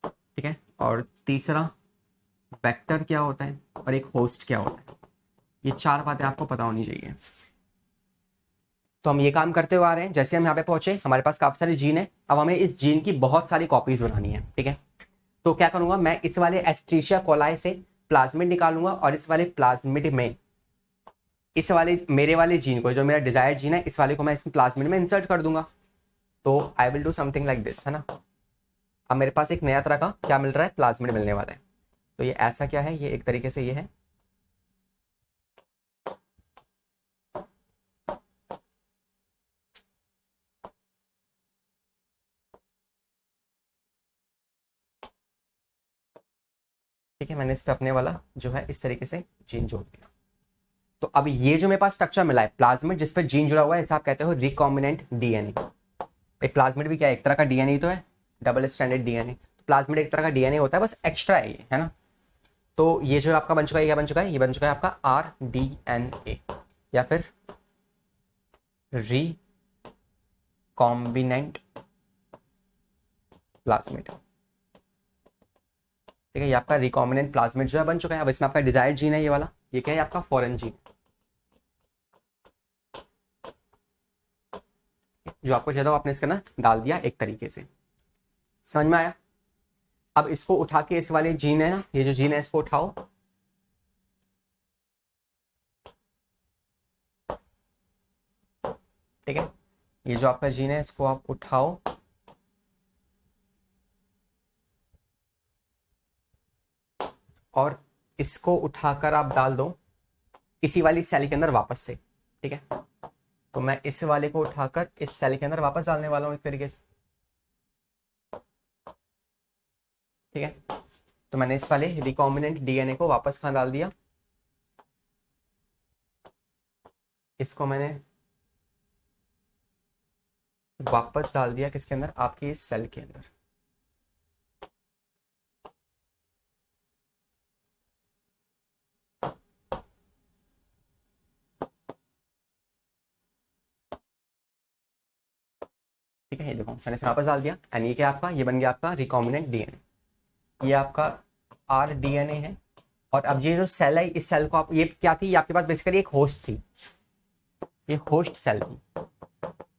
ठीक है, और तीसरा वेक्टर क्या होता है, और एक होस्ट क्या होता है। ये चार बातें आपको पता होनी चाहिए। तो हम ये काम करते हुए आ रहे हैं, जैसे हम यहाँ पे पहुंचे, हमारे पास काफी सारे जीन है, अब हमें इस जीन की बहुत सारी कॉपीज बनानी है, ठीक है। तो क्या करूंगा, मैं इस वाले एस्ट्रीशिया कोलाई से प्लाज्मिड निकालूंगा, और इस वाले प्लाज्मिड में इस वाले मेरे वाले जीन को, जो मेरा डिजायर्ड जीन है, इस वाले को मैं इस प्लाज्मिड में इंसर्ट कर दूंगा। तो I will do something like this, है ना। अब मेरे पास एक नया तरह का क्या मिल रहा है, प्लाज्मिड मिलने वाला है। तो ये ऐसा क्या है, ये एक तरीके से ये है, ठीक है। मैंने इस पे अपने वाला जो है इस तरीके से जीन जोड़ दिया। तो अब ये जो मेरे पास स्ट्रक्चर मिला है प्लाज्मिड, जिस पे जीन जुड़ा हुआ है, इसे आप कहते हो रिकॉम्बिनेंट डीएनए। भाई प्लाज्मिड भी क्या है, एक तरह का डीएनए तो है, डबल स्टैंडर्ड डीएनए। प्लाज्मिड एक तरह का डीएनए होता है, बस एक्स्ट्रा है ये, है ना। तो ये जो आपका बन चुका है, क्या बन चुका है, ये बन चुका है आपका RDNA या फिर रिकॉम्बिनेंट प्लाज्मिड। ठीक है, ये आपका रिकॉम्बिनेंट प्लाज्मिड जो है बन चुका है। अब इसमें आपका डिजायर्ड जीन है ये वाला, ये क्या है आपका फॉरेन जीन, जो आपको चाहिए था आपने इसका ना डाल दिया एक तरीके से। समझ में आया। अब इसको उठा के इस वाले जीन है ना, ये जो जीन है इसको उठाओ, ठीक है, ये जो आपका जीन है इसको आप उठाओ और इसको उठाकर आप डाल दो इसी वाली सेल के अंदर वापस से। ठीक है, तो मैं इस वाले को उठाकर इस सेल के अंदर वापस डालने वाला हूं एक तरीके से। ठीक है, तो मैंने इस वाले रिकॉम्बिनेंट डीएनए को वापस कहां डाल दिया, इसको मैंने वापस डाल दिया किसके अंदर, आपके इस सेल के अंदर। ठीक है, ये देखो मैंने इसे वापस डाल दिया एंड ये क्या आपका, ये बन गया आपका रिकॉम्बिनेंट डीएनए। ये आपका RDNA है। और अब ये जो सेल है, इस सेल को आप, ये क्या थी, ये आपके पास बेसिकली एक होस्ट थी, ये होस्ट सेल थी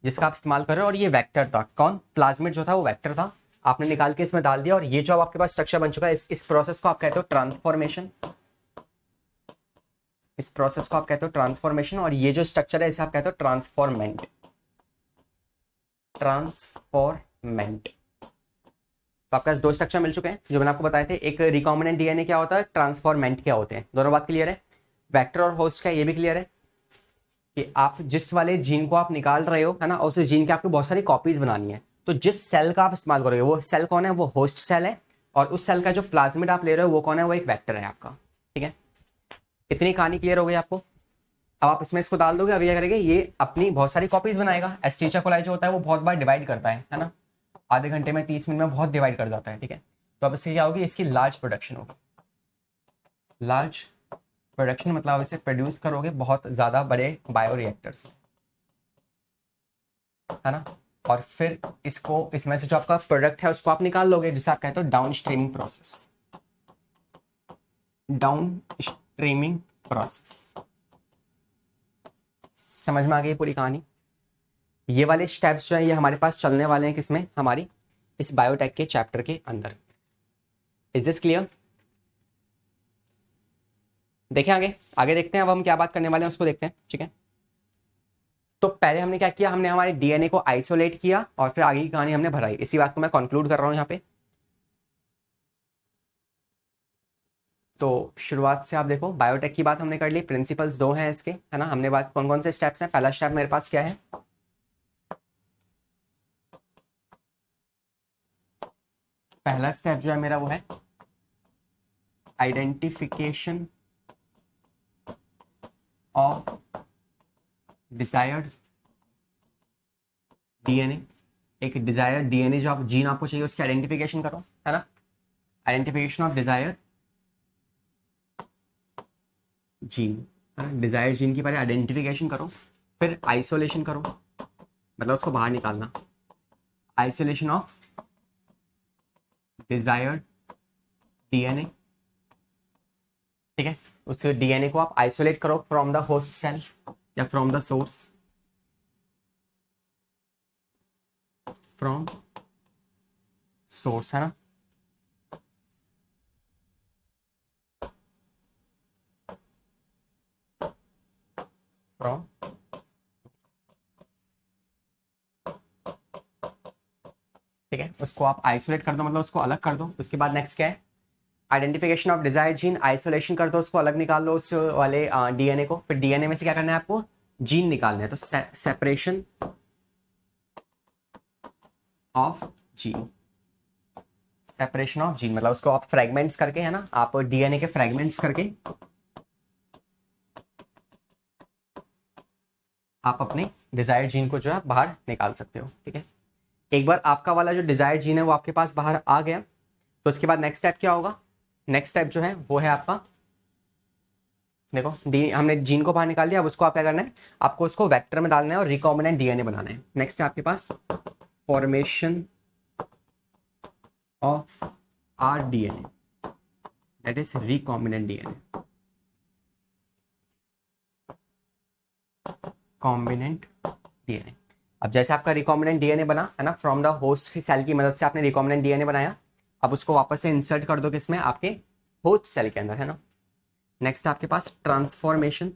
जिसका आप इस्तेमाल कर रहे हो। और ये वेक्टर था, कौन, प्लाज्मिड जो था वो वेक्टर था, आपने निकाल के इसमें डाल दिया। और ये जो अब आपके पास स्ट्रक्चर बन चुका है, इस प्रोसेस को आप कहते हो ट्रांसफॉर्मेशन। इस प्रोसेस को आप कहते हो ट्रांसफॉर्मेशन। और ये जो स्ट्रक्चर है इसे आप कहते हो ट्रांसफॉर्मेंट। ट्रांसफॉर्मेंट। तो आपके पास दो स्ट्रक्चर मिल चुके हैं जो मैंने आपको बताए थे। एक रिकॉम्बिनेंट डीएनए क्या होता है, ट्रांसफॉर्मेंट क्या होते हैं, दोनों बात क्लियर है। वेक्टर और होस्ट का ये भी क्लियर है कि आप जिस वाले जीन को आप निकाल रहे हो, है ना, और उस जीन के आपको बहुत सारी कॉपीज बनानी है, तो जिस सेल का आप इस्तेमाल करोगे वो सेल कौन है, वो होस्ट सेल है। और उस सेल का जो प्लाज्मिड आप ले रहे हो वो कौन है, वो एक वेक्टर है आपका। ठीक है, इतनी कहानी क्लियर हो गई आपको। अब आप इसमें इसको डाल दोगे, अभी क्या करेंगे, ये अपनी बहुत सारी कॉपीज बनाएगा। एस्टीरिया कोलाई जो होता है वो बहुत बार डिवाइड करता है ना, आधे घंटे में 30 मिनट में बहुत डिवाइड कर जाता है। ठीक है, तो अब इसकी क्या होगी, इसकी लार्ज प्रोडक्शन होगी। लार्ज प्रोडक्शन मतलब इसे प्रोड्यूस करोगे बहुत ज्यादा बड़े बायोरिएक्टर्स, है ना। और फिर इसको, इसमें से जो आपका प्रोडक्ट है उसको आप निकाल लोगे, जिसे आप कहते हो down streaming process. Down streaming process. समझ में आ गई पूरी कहानी। ये वाले स्टेप्स जो है ये हमारे पास चलने वाले हैं किसमें, हमारी इस बायोटेक के चैप्टर के अंदर। Is this clear. देखें आगे, आगे देखते हैं अब हम क्या बात करने वाले हैं उसको देखते हैं। ठीक है, तो पहले हमने क्या किया, हमने हमारे डीएनए को आइसोलेट किया और फिर आगे की कहानी हमने भराई। इसी बात को मैं कंक्लूड कर रहा हूं यहाँ पे। तो शुरुआत से आप देखो, बायोटेक की बात हमने कर ली, प्रिंसिपल्स दो हैं इसके, है ना। हमने बात कौन कौन से स्टेप्स हैं, पहला स्टेप मेरे पास क्या है, पहला स्टेप जो है मेरा वो है आइडेंटिफिकेशन ऑफ डिजायर्ड डीएनए। एक डिजायर्ड डीएनए जो आप जीन आपको चाहिए उसकी आइडेंटिफिकेशन करो, है ना। Identification of desired gene, desired gene की पहले आइडेंटिफिकेशन करो, फिर आइसोलेशन करो, मतलब उसको बाहर निकालना। Isolation of desired DNA. ठीक है, उस डीएनए को आप आइसोलेट करो फ्रॉम द होस्ट सेल या from the source, from source, है ना। फ्रॉम, ठीक है, उसको आप आइसोलेट कर दो, मतलब उसको अलग कर दो। उसके बाद नेक्स्ट क्या है, identification of desired gene, isolation कर दो, उसको अलग निकाल लो उस वाले डीएनए को। फिर डीएनए में से क्या करना है आपको, जीन निकालना है। तो separation of gene, separation of gene मतलब उसको आप फ्रेगमेंट्स करके, है ना, आप डीएनए के फ्रेगमेंट्स करके आप अपने डिजायर्ड जीन को जो है बाहर निकाल सकते हो। ठीक है, एक बार आपका वाला जो डिजायर जीन है वो आपके पास बाहर आ गया, तो उसके बाद नेक्स्ट स्टेप क्या होगा? नेक्स्ट स्टेप जो है वो है आपका, देखो डी हमने जीन को बाहर निकाल दिया, अब उसको आप क्या करना है, आपको उसको वेक्टर में डालना है और रिकॉम्बिनेंट डीएनए बनाना है। नेक्स्ट है आपके पास formation of R DNA, that is recombinant DNA, combinant DNA. अब जैसे आपका रिकॉम्बिनेंट डीएनए बना है ना, फ्रॉम द होस्ट की सेल की मदद से आपने रिकॉम्बिनेंट डीएनए बनाया, अब उसको वापस से इंसर्ट कर दो किसमें, आपके होस्ट सेल के अंदर, है ना। नेक्स्ट आपके पास transformation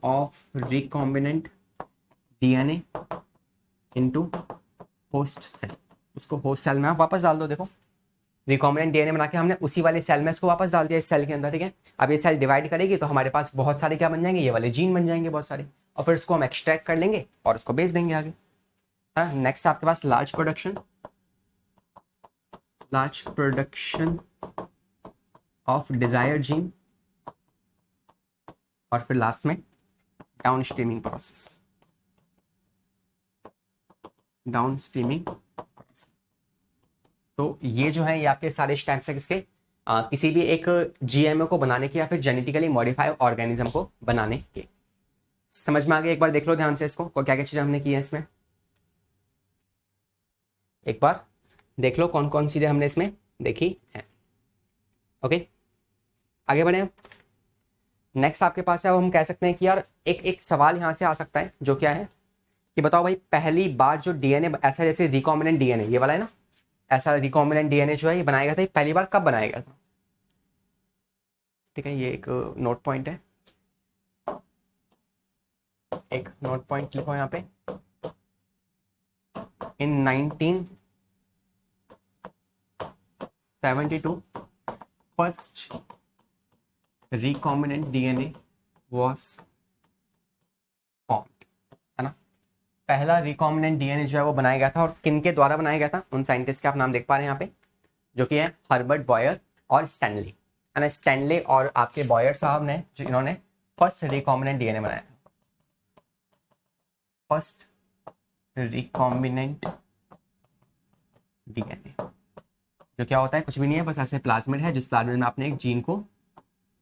of recombinant DNA into host cell, उसको होस्ट सेल में आप वापस डाल दो। देखो रिकॉम्बिनेंट डीएनए बना के हमने उसी वाले सेल में इसको वापस डाल दिया, इस सेल के अंदर, ठीक है। अब ये सेल डिवाइड करेगी तो हमारे पास बहुत सारे क्या बन जाएंगे, ये वाले जीन बन जाएंगे बहुत सारे, और फिर इसको हम एक्सट्रैक्ट कर लेंगे और उसको बेच देंगे आगे। नेक्स्ट आपके पास large production of desire gene, और फिर लास्ट में डाउन स्ट्रीमिंग प्रोसेस। तो ये जो है ये आपके सारे स्टेप्स है किसके, किसी भी एक जीएमओ को बनाने के या फिर जेनेटिकली मॉडिफाइड ऑर्गेनिज्म को बनाने के। समझ में आ गया? एक बार देख लो ध्यान से इसको, और क्या क्या चीजें हमने की है इसमें, एक बार देख लो कौन कौन सी चीजें हमने इसमें देखी है। ओके, आगे बढ़े। नेक्स्ट आपके पास है, वो हम कह सकते हैं कि यार एक सवाल यहां से आ सकता है, जो क्या है कि बताओ भाई पहली बार जो डीएनए ऐसा, जैसे रिकॉम्बिनेंट डीएनए ये वाला है ना, ऐसा रिकॉम्बिनेंट डीएनए जो है ये बनाया गया था, ये पहली बार कब बनाया गया था? ठीक है, ये एक नोट पॉइंट है, एक नोट पॉइंट लिखो यहाँ पे। इन 1972 first recombinant DNA was formed, है ना। पहला रिकॉम्बिनेंट डीएनए जो है वो बनाया गया था, और किन के द्वारा बनाया गया था, उन साइंटिस्ट के आप नाम देख पा रहे हैं यहाँ पे, जो कि है हर्बर्ट बॉयर और स्टैनली, है ना। स्टैनली और आपके बॉयर साहब ने, जो इन्होंने फर्स्ट रिकॉम्बिनेंट डीएनए बनाया था, फर्स्ट रिकॉम्बिनेंट डीएनए, जो क्या होता है, कुछ भी नहीं है, बस ऐसे प्लाज्मिड है, जिस प्लाज्मिड में आपने एक जीन को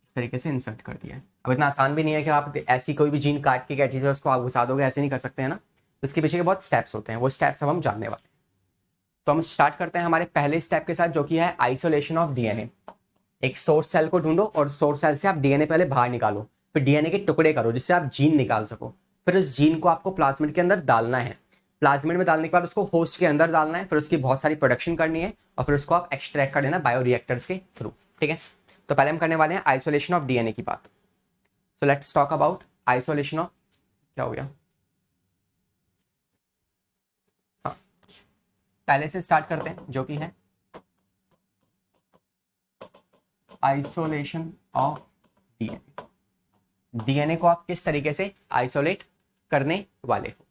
इस तरीके से इंसर्ट कर दिया है। अब इतना आसान भी नहीं है कि आप ऐसी कोई भी जीन काट के क्या चीज़ है उसको आप घुसा दोगे, ऐसे नहीं कर सकते हैं ना। तो इसके पीछे के बहुत स्टेप्स होते हैं, वो स्टेप्स अब हम जानने वाले हैं। तो हम स्टार्ट करते हैं हमारे पहले स्टेप के साथ, जो कि है आइसोलेशन ऑफ डीएनए। एक सोर्स सेल को ढूंढो और सोर्स सेल से आप डीएनए पहले बाहर निकालो, फिर डीएनए के टुकड़े करो जिससे आप जीन निकाल सको, फिर उस जीन को आपको प्लाज्मिड के अंदर डालना है, प्लाज्मिड में डालने के बाद उसको होस्ट के अंदर डालना है, फिर उसकी बहुत सारी प्रोडक्शन करनी है, और फिर उसको आप एक्सट्रैक्ट कर लेना बायोरिएक्टर्स के थ्रू, ठीक है। तो पहले हम करने वाले हैं आइसोलेशन ऑफ डीएनए की बात। So let's talk about isolation of, क्या हो गया, हाँ पहले से स्टार्ट करते हैं, जो कि है आइसोलेशन ऑफ डीएनए। डीएनए को आप किस तरीके से आइसोलेट करने वाले हो,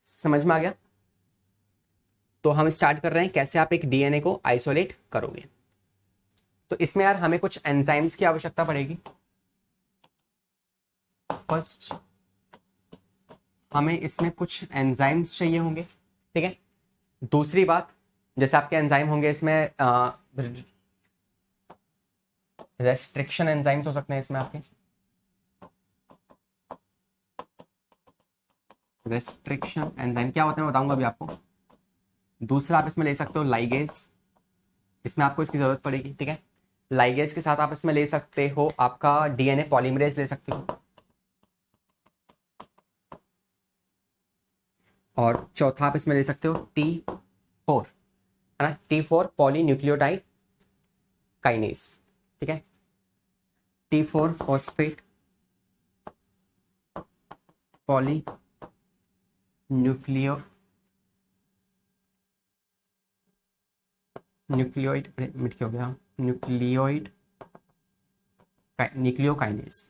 समझ में आ गया? तो हम स्टार्ट कर रहे हैं कैसे आप एक डीएनए को आइसोलेट करोगे। तो इसमें यार हमें कुछ एंजाइम्स की आवश्यकता पड़ेगी। फर्स्ट हमें इसमें कुछ एंजाइम्स चाहिए होंगे, ठीक है। दूसरी बात, जैसे आपके एंजाइम होंगे इसमें रेस्ट्रिक्शन एंजाइम्स हो सकते हैं इसमें आपके, रेस्ट्रिक्शन एंजाइम क्या होते हैं बताऊंगा अभी आपको। दूसरा आप इसमें ले सकते हो लाइगेज, इसमें आपको इसकी जरूरत पड़ेगी, ठीक है। लाइगेज के साथ आप इसमें ले सकते हो आपका डीएनए पॉलीमरेज ले सकते हो, और चौथा आप इसमें ले सकते हो T4, है ना, T4 पॉली न्यूक्लियोटाइड काइनेज, ठीक है। T4 फॉस्फेट पॉली न्यूक्लियोइड, अरे मिट क्या हो गया, न्यूक्लियोकाइनेज,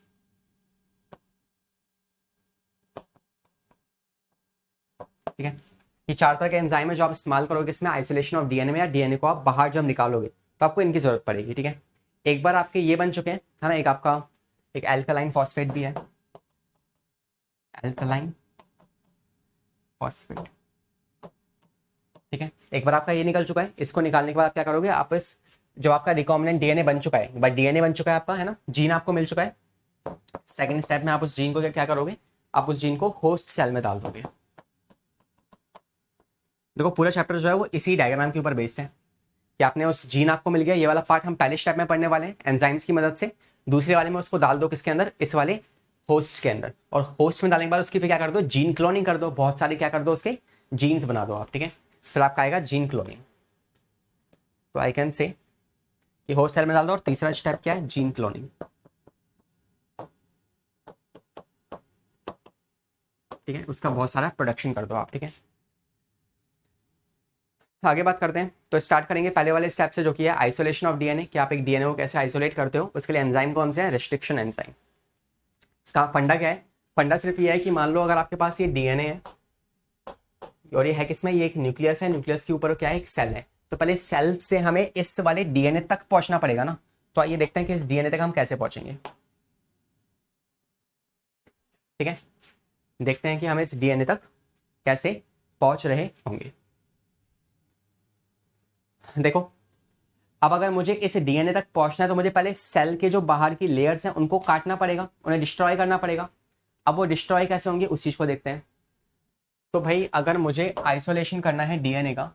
ठीक है। ये चार तरह के एंजाइम है जो आप इस्तेमाल करोगे इसमें आइसोलेशन ऑफ डीएनए में, या डीएनए को आप बाहर जब निकालोगे तो आपको इनकी जरूरत पड़ेगी, ठीक है। एक बार आपके ये बन चुके हैं, है ना, एक आपका एक एल्कलाइन फॉस्फेट भी है, एल्कलाइन फॉस्फेट। ठीक है, एक बार आपका ये निकल चुका है, इसको निकालने के बाद आप क्या करोगे, आप इस जो आपका रिकॉम्बिनेंट डीएनए बन चुका है, बट डीएनए बन चुका है आपका, है ना, जीन आपको मिल चुका है। सेकंड स्टेप में आप उस जीन को क्या करोगे, आप उस जीन को होस्ट सेल में डाल दोगे। देखो पूरा चैप्टर जो है वो इसी डायग्राम के ऊपर बेस्ड है कि आपने उस जीन आपको मिल गया, ये वाला पार्ट हम पहले स्टेप में पढ़ने वाले हैं एंजाइम्स की मदद से। दूसरे वाले में उसको डाल दो किसके अंदर, इस वाले होस्ट के अंदर, और होस्ट में डालने के बाद उसकी फिर क्या कर दो, जीन क्लोनिंग कर दो, बहुत सारे क्या कर दो उसके जीन्स बना दो आप। ठीक है, फिर आपका आएगा जीन क्लोनिंग। तो आई कैन से कि होस्ट सेल में डाल दो, और तीसरा स्टेप क्या है, जीन क्लोनिंग। ठीक है, उसका बहुत सारा प्रोडक्शन कर दो आप। ठीक है, आगे बात करते हैं। तो स्टार्ट करेंगे पहले वाले स्टेप से, जो कि है आइसोलेशन ऑफ डीएनए, कि आप एक डीएनए को कैसे आइसोलेट करते हो। उसके लिए एंजाइम कौन से है, रेस्ट्रिक्शन एंजाइम। इसका फंडा क्या है, फंडा सिर्फ ये है कि मान लो अगर आपके पास ये डीएनए है और ये है किसमें, ये एक न्यूक्लियस है, न्यूक्लियस के ऊपर क्या है, एक सेल है। तो पहले सेल से हमें इस वाले डीएनए तक पहुंचना पड़ेगा ना। तो आइए देखते हैं कि इस डीएनए तक हम कैसे पहुंचेंगे। ठीक है, देखते हैं कि हम इस डीएनए तक कैसे पहुंच रहे होंगे। देखो, अब अगर मुझे इस डीएनए तक पहुंचना है तो मुझे पहले सेल के जो बाहर की लेयर्स हैं उनको काटना पड़ेगा, उन्हें डिस्ट्रॉय करना पड़ेगा। अब वो डिस्ट्रॉय कैसे होंगे उस चीज को देखते हैं। तो भाई अगर मुझे आइसोलेशन करना है डीएनए का,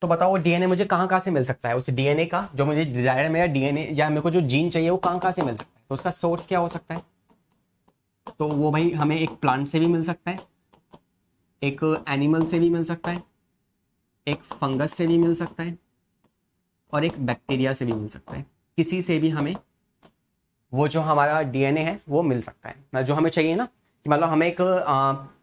तो बताओ वो डीएनए मुझे कहाँ कहाँ से मिल सकता है, उस डीएनए का जो मुझे डिजायर है, मेरा डीएनए या मेरे को जो जीन चाहिए वो कहाँ कहाँ से मिल सकता है। तो उसका सोर्स क्या हो सकता है, तो वो भाई हमें एक प्लांट से भी मिल सकता है, एक एनिमल से भी मिल सकता है, एक फंगस से भी मिल सकता है, और एक बैक्टीरिया से भी मिल सकता है। किसी से भी हमें वो जो हमारा डीएनए है वो मिल सकता है, जो हमें चाहिए ना। कि मतलब हमें एक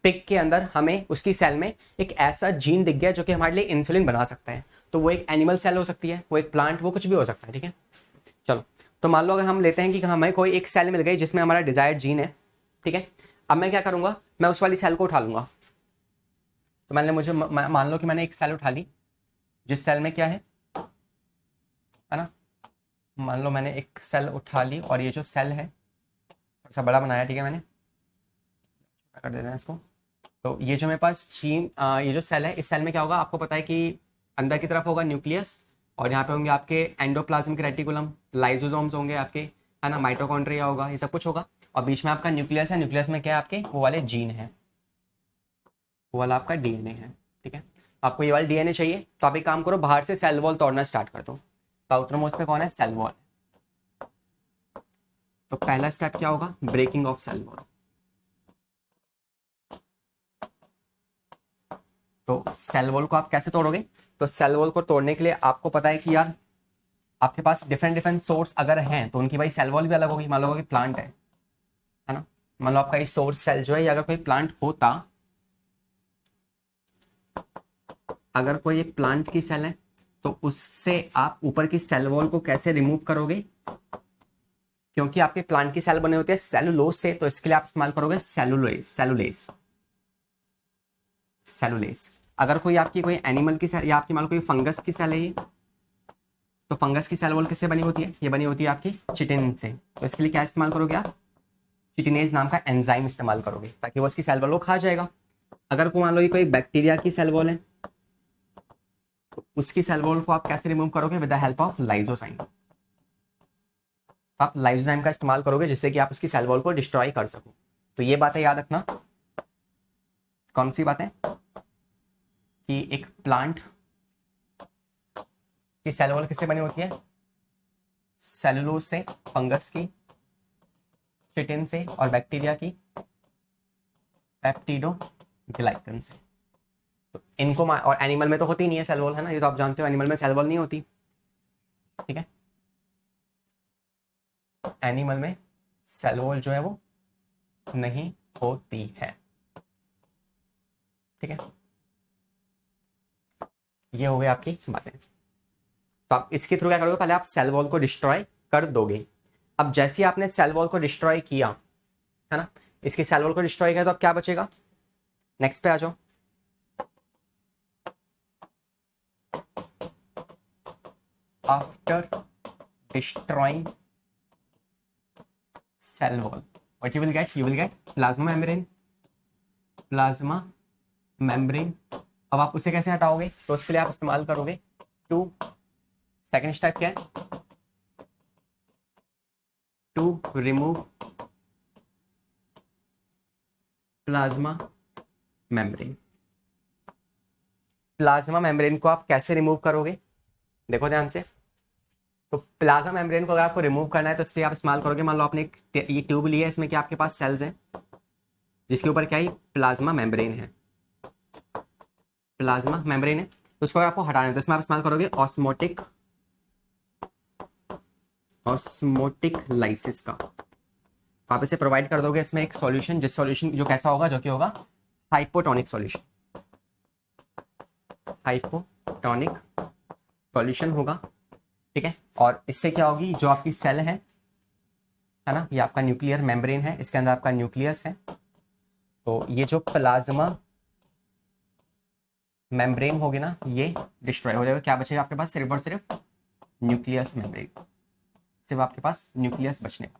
पिग के अंदर हमें उसकी सेल में एक ऐसा जीन दिख गया जो कि हमारे लिए इंसुलिन बना सकता है। तो वो एक एनिमल सेल हो सकती है, वो एक प्लांट, वो कुछ भी हो सकता है। ठीक है, चलो। तो मान लो अगर हम लेते हैं कि हमें कोई एक सेल मिल गई जिसमें हमारा डिजायर्ड जीन है। ठीक है, अब मैं क्या करूंगा, मैं उस वाली सेल को उठा लूंगा। तो मान लो कि मैंने एक सेल उठा ली जिस सेल में क्या है ना, मान लो मैंने एक सेल उठा ली, और ये जो सेल है थोड़ा सा बड़ा बनाया। ठीक है, मैंने कर देना है इसको। तो ये जो मेरे पास ये जो सेल है, इस सेल में क्या होगा, आपको पता है कि अंदर की तरफ होगा न्यूक्लियस, और यहाँ पे होंगे आपके एंडोप्लाज्मिक रेटिकुलम, लाइसोसोम्स होंगे आपके, है ना, माइटोकॉन्ड्रिया होगा, ये सब कुछ होगा। और बीच में आपका न्यूक्लियस है, न्यूक्लियस में क्या है आपके वो वाले जीन है, वो वाला आपका डीएनए है। ठीक है, आपको ये वाला डीएनए चाहिए, तो आप एक काम करो, बाहर से सेल वॉल तोड़ना स्टार्ट कर दो। आउटर मोस्ट पे कौन है, सेल वॉल। तो पहला स्टेप क्या होगा, ब्रेकिंग ऑफ सेल वॉल। तो सेल वॉल को आप कैसे तोड़ोगे, तो सेल वॉल को तोड़ने के लिए आपको पता है कि यार आपके पास डिफरेंट डिफरेंट सोर्स अगर हैं तो उनकी भाई सेल वॉल भी अलग होगी। मान लो कि प्लांट है ना, मान लो आपका ये सोर्स सेल जो है, ये अगर कोई प्लांट होता, अगर कोई एक प्लांट की सेल है, तो उससे आप ऊपर की सेल वॉल को कैसे रिमूव करोगे, क्योंकि आपके प्लांट की सेल बने होते हैं सेलुलोज से, तो इसके लिए आप इस्तेमाल करोगे सेलुलोज, सेलुलेज, सेलुलेज। अगर कोई आपकी कोई एनिमल की सेल, या आपकी मान लो कोई फंगस की सेल है ये, तो फंगस की सेल वॉल किससे बनी होती है, ये बनी होती है आपकी चिटिन से। तो इसके लिए क्या इस्तेमाल करोगे आप, चिटिनेज नाम का एंजाइम इस्तेमाल करोगे, ताकि वो उसकी सेल वॉल को खा जाएगा। अगर को मान लो ये कोई बैक्टीरिया की सेल वॉल है, तो उसकी सेल वॉल को आप कैसे रिमूव करोगे, with the help of lysozyme. आप लाइजोजाइम का इस्तेमाल करोगे जिससे कि आप उसकी सेल वॉल को डिस्ट्रॉय कर सको। तो ये बातें याद रखना। कौन सी बातें, कि एक प्लांट की सेल वॉल किससे बनी होती है, सेलुलोज से, फंगस की, चिटिन से, और बैक्टीरिया की पेप्टिडोग्लाइकन से। तो इनको और एनिमल में तो होती नहीं है सेल वॉल, है ना, ये तो आप जानते हो, एनिमल में सेल वॉल नहीं होती। ठीक है, एनिमल में सेल वॉल जो है वो नहीं होती है। ठीक है, ये हो गई आपकी बातें। तो आप इसके थ्रू क्या करोगे, पहले आप सेल वॉल को डिस्ट्रॉय कर दोगे। अब जैसे ही आपने सेल वॉल को डिस्ट्रॉय किया, है ना, इसकी सेल वॉल को डिस्ट्रॉय किया, तो अब क्या बचेगा, नेक्स्ट पे आ जाओ। After destroying cell wall. What you will get? You will get plasma membrane. Plasma membrane. अब आप उसे कैसे हटाओगे? तो उसके लिए आप इस्तेमाल करोगे टू. सेकेंड स्टेप क्या है? To remove plasma membrane. Plasma membrane को आप कैसे रिमूव करोगे? देखो ध्यान से. तो प्लाज्मा मेम्ब्रेन को अगर आपको रिमूव करना है तो इसलिए आप इस्तेमाल करोगे, मान लो आपने ये ट्यूब लिया है, इसमें क्या आपके पास सेल्स हैं जिसके ऊपर क्या है? प्लाज्मा मेम्ब्रेन है. प्लाज्मा मेम्ब्रेन है, तो उसको अगर आपको हटाना है तो इसमें आप इस्तेमाल करोगे ऑस्मोटिक लाइसिस का. तो आप इसे प्रोवाइड कर दोगे इसमें एक सॉल्यूशन, जिस सॉल्यूशन जो कैसा होगा? जो कि होगा हाइपोटोनिक सॉल्यूशन. हाइपोटोनिक सॉल्यूशन होगा, ठीक है. और इससे क्या होगी? जो आपकी सेल है ना, ये आपका न्यूक्लियर मेम्ब्रेन है, इसके अंदर आपका न्यूक्लियस है. तो ये जो प्लाज्मा मेम्ब्रेन होगी ना, ये डिस्ट्रॉय हो जाएगा. क्या बचेगा आपके पास? सिर्फ और सिर्फ न्यूक्लियस मेम्ब्रेन. सिर्फ आपके पास न्यूक्लियस बचने का,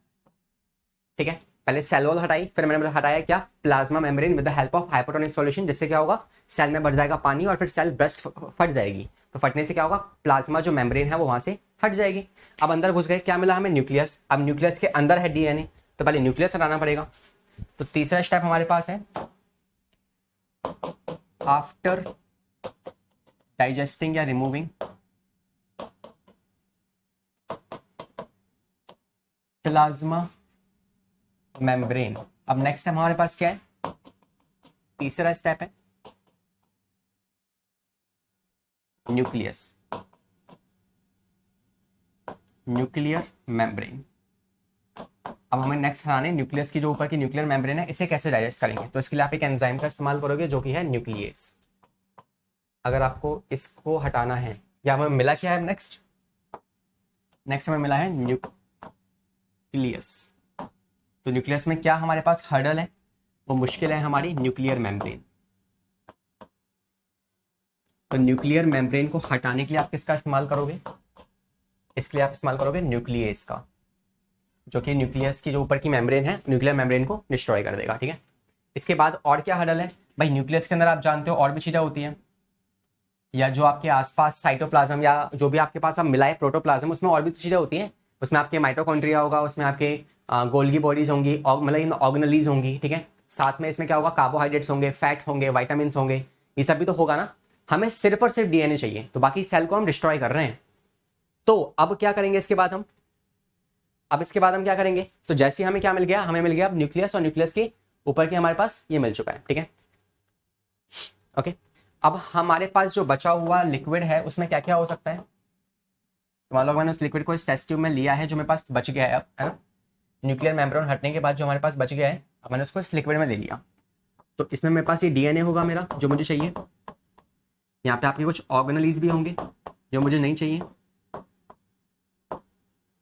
ठीक है. पहले सेल वॉल हटाई, फिर मैंने हटाया क्या? Plasma membrane with the help of hypotonic solution. जिससे क्या होगा? सेल में बढ़ जाएगा पानी और फिर सेल ब्रस्ट फट जाएगी. तो फटने से क्या होगा? प्लाज्मा जो मेम्ब्रेन है वो वहां से हट जाएगी. अब अंदर घुस गए, क्या मिला हमें? न्यूक्लियस. अब न्यूक्लियस के अंदर है डीएनए, तो पहले न्यूक्लियस हटाना पड़ेगा. तो तीसरा स्टेप हमारे पास है, आफ्टर डाइजेस्टिंग या रिमूविंग प्लाज्मा मेम्ब्रेन. अब नेक्स्ट स्टेप हमारे पास क्या है? तीसरा स्टेप है न्यूक्लियस, न्यूक्लियर मेम्ब्रेन. अब हमें नेक्स्ट हटाने न्यूक्लियस की जो ऊपर की न्यूक्लियर मेम्ब्रेन है, इसे कैसे डाइजेस्ट करेंगे? तो इसके लिए आप एक एंजाइम का इस्तेमाल करोगे जो कि है न्यूक्लियस. अगर आपको इसको हटाना है, या हमें मिला क्या है? नेक्स्ट हमें मिला है न्यूक्लियस. तो न्यूक्लियस में क्या हमारे पास हर्डल है? वो मुश्किल है हमारी न्यूक्लियर मेम्ब्रेन. तो न्यूक्लियर मेम्ब्रेन को हटाने के लिए आप किसका इस्तेमाल करोगे? इसके लिए आप इस्तेमाल करोगे न्यूक्लियस का, जो कि न्यूक्लियस की जो ऊपर की मेम्ब्रेन है, न्यूक्लियर मेम्ब्रेन को डिस्ट्रॉय कर देगा, ठीक है. इसके बाद और क्या हर्डल है भाई? न्यूक्लियस के अंदर आप जानते हो और भी चीजें होती हैं, या जो आपके आसपास साइटोप्लाज्म या जो भी आपके पास अब मिला है प्रोटोप्लाज्म, उसमें और भी तो चीजें होती हैं. उसमें आपके माइटोकॉन्ड्रिया होगा, उसमें आपके गोल्गी बॉडीज होंगी, मतलब इन ऑर्गेनेलीज होंगी, ठीक है. साथ में इसमें क्या होगा? कार्बोहाइड्रेट्स होंगे, फैट होंगे, वाइटामिन होंगे, ये सब भी तो होगा ना. हमें सिर्फ और सिर्फ डीएनए चाहिए, तो बाकी सेल को हम डिस्ट्रॉय कर रहे हैं. तो अब क्या करेंगे इसके बाद हम? इसके बाद हम क्या करेंगे? तो जैसे हमें क्या मिल गया? हमें मिल गया अब न्यूक्लियस, और न्यूक्लियस के ऊपर के हमारे पास ये मिल चुका है, ठीक है. ओके. अब हमारे पास जो बचा हुआ लिक्विड है उसमें क्या क्या हो सकता है? तो मान लो मैंने उस लिक्विड को इस टेस्ट ट्यूब में लिया है, जो मेरे पास बच गया है अब, है ना. न्यूक्लियर मेम्ब्रेन हटने के बाद जो हमारे पास बच गया है, अब मैंने उसको इस लिक्विड में ले लिया. तो इसमें मेरे पास ये डीएनए होगा मेरा, जो मुझे चाहिए. यहाँ पे आपके कुछ ऑर्गेनेलीज भी होंगे जो मुझे नहीं चाहिए,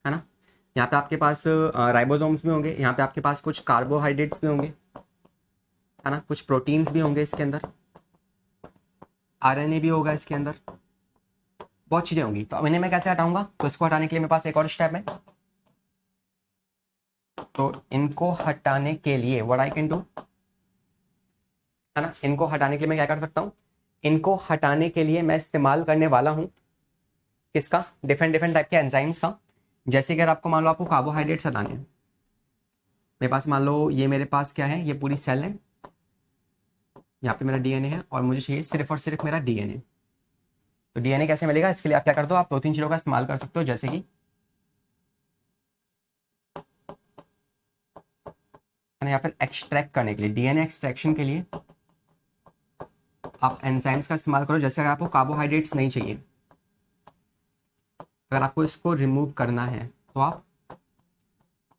है ना. यहाँ पे आपके पास राइबोसोम्स भी होंगे, यहाँ पे आपके पास कुछ कार्बोहाइड्रेट्स भी होंगे, है ना. कुछ प्रोटीन्स भी होंगे इसके अंदर, आरएनए भी होगा इसके अंदर, बहुत चीजें होंगी. तो अब इन्हें मैं कैसे हटाऊंगा? तो इसको हटाने के लिए मेरे पास एक और स्टेप है. तो इनको हटाने के लिए व्हाट आई कैन डू, है ना. इनको हटाने के लिए मैं क्या कर सकता हूँ? इनको हटाने के लिए मैं इस्तेमाल करने वाला हूँ किसका? डिफरेंट टाइप के एंजाइम्स का. जैसे कि अगर आपको मान लो आपको कार्बोहाइड्रेट्स हटाने हैं, मेरे पास मान लो ये मेरे पास क्या है? ये पूरी सेल है, यहाँ पे मेरा डीएनए है, और मुझे चाहिए सिर्फ और सिर्फ मेरा डीएनए. तो डीएनए कैसे मिलेगा? इसके लिए आप क्या कर दो? आप 2-3 चीजों का इस्तेमाल कर सकते हो, जैसे कि या फिर एक्सट्रैक्ट करने के लिए, डीएनए एक्सट्रैक्शन के लिए आप एंजाइम्स का इस्तेमाल करो. जैसे अगर आपको कार्बोहाइड्रेट्स नहीं चाहिए, अगर आपको इसको रिमूव करना है, तो आप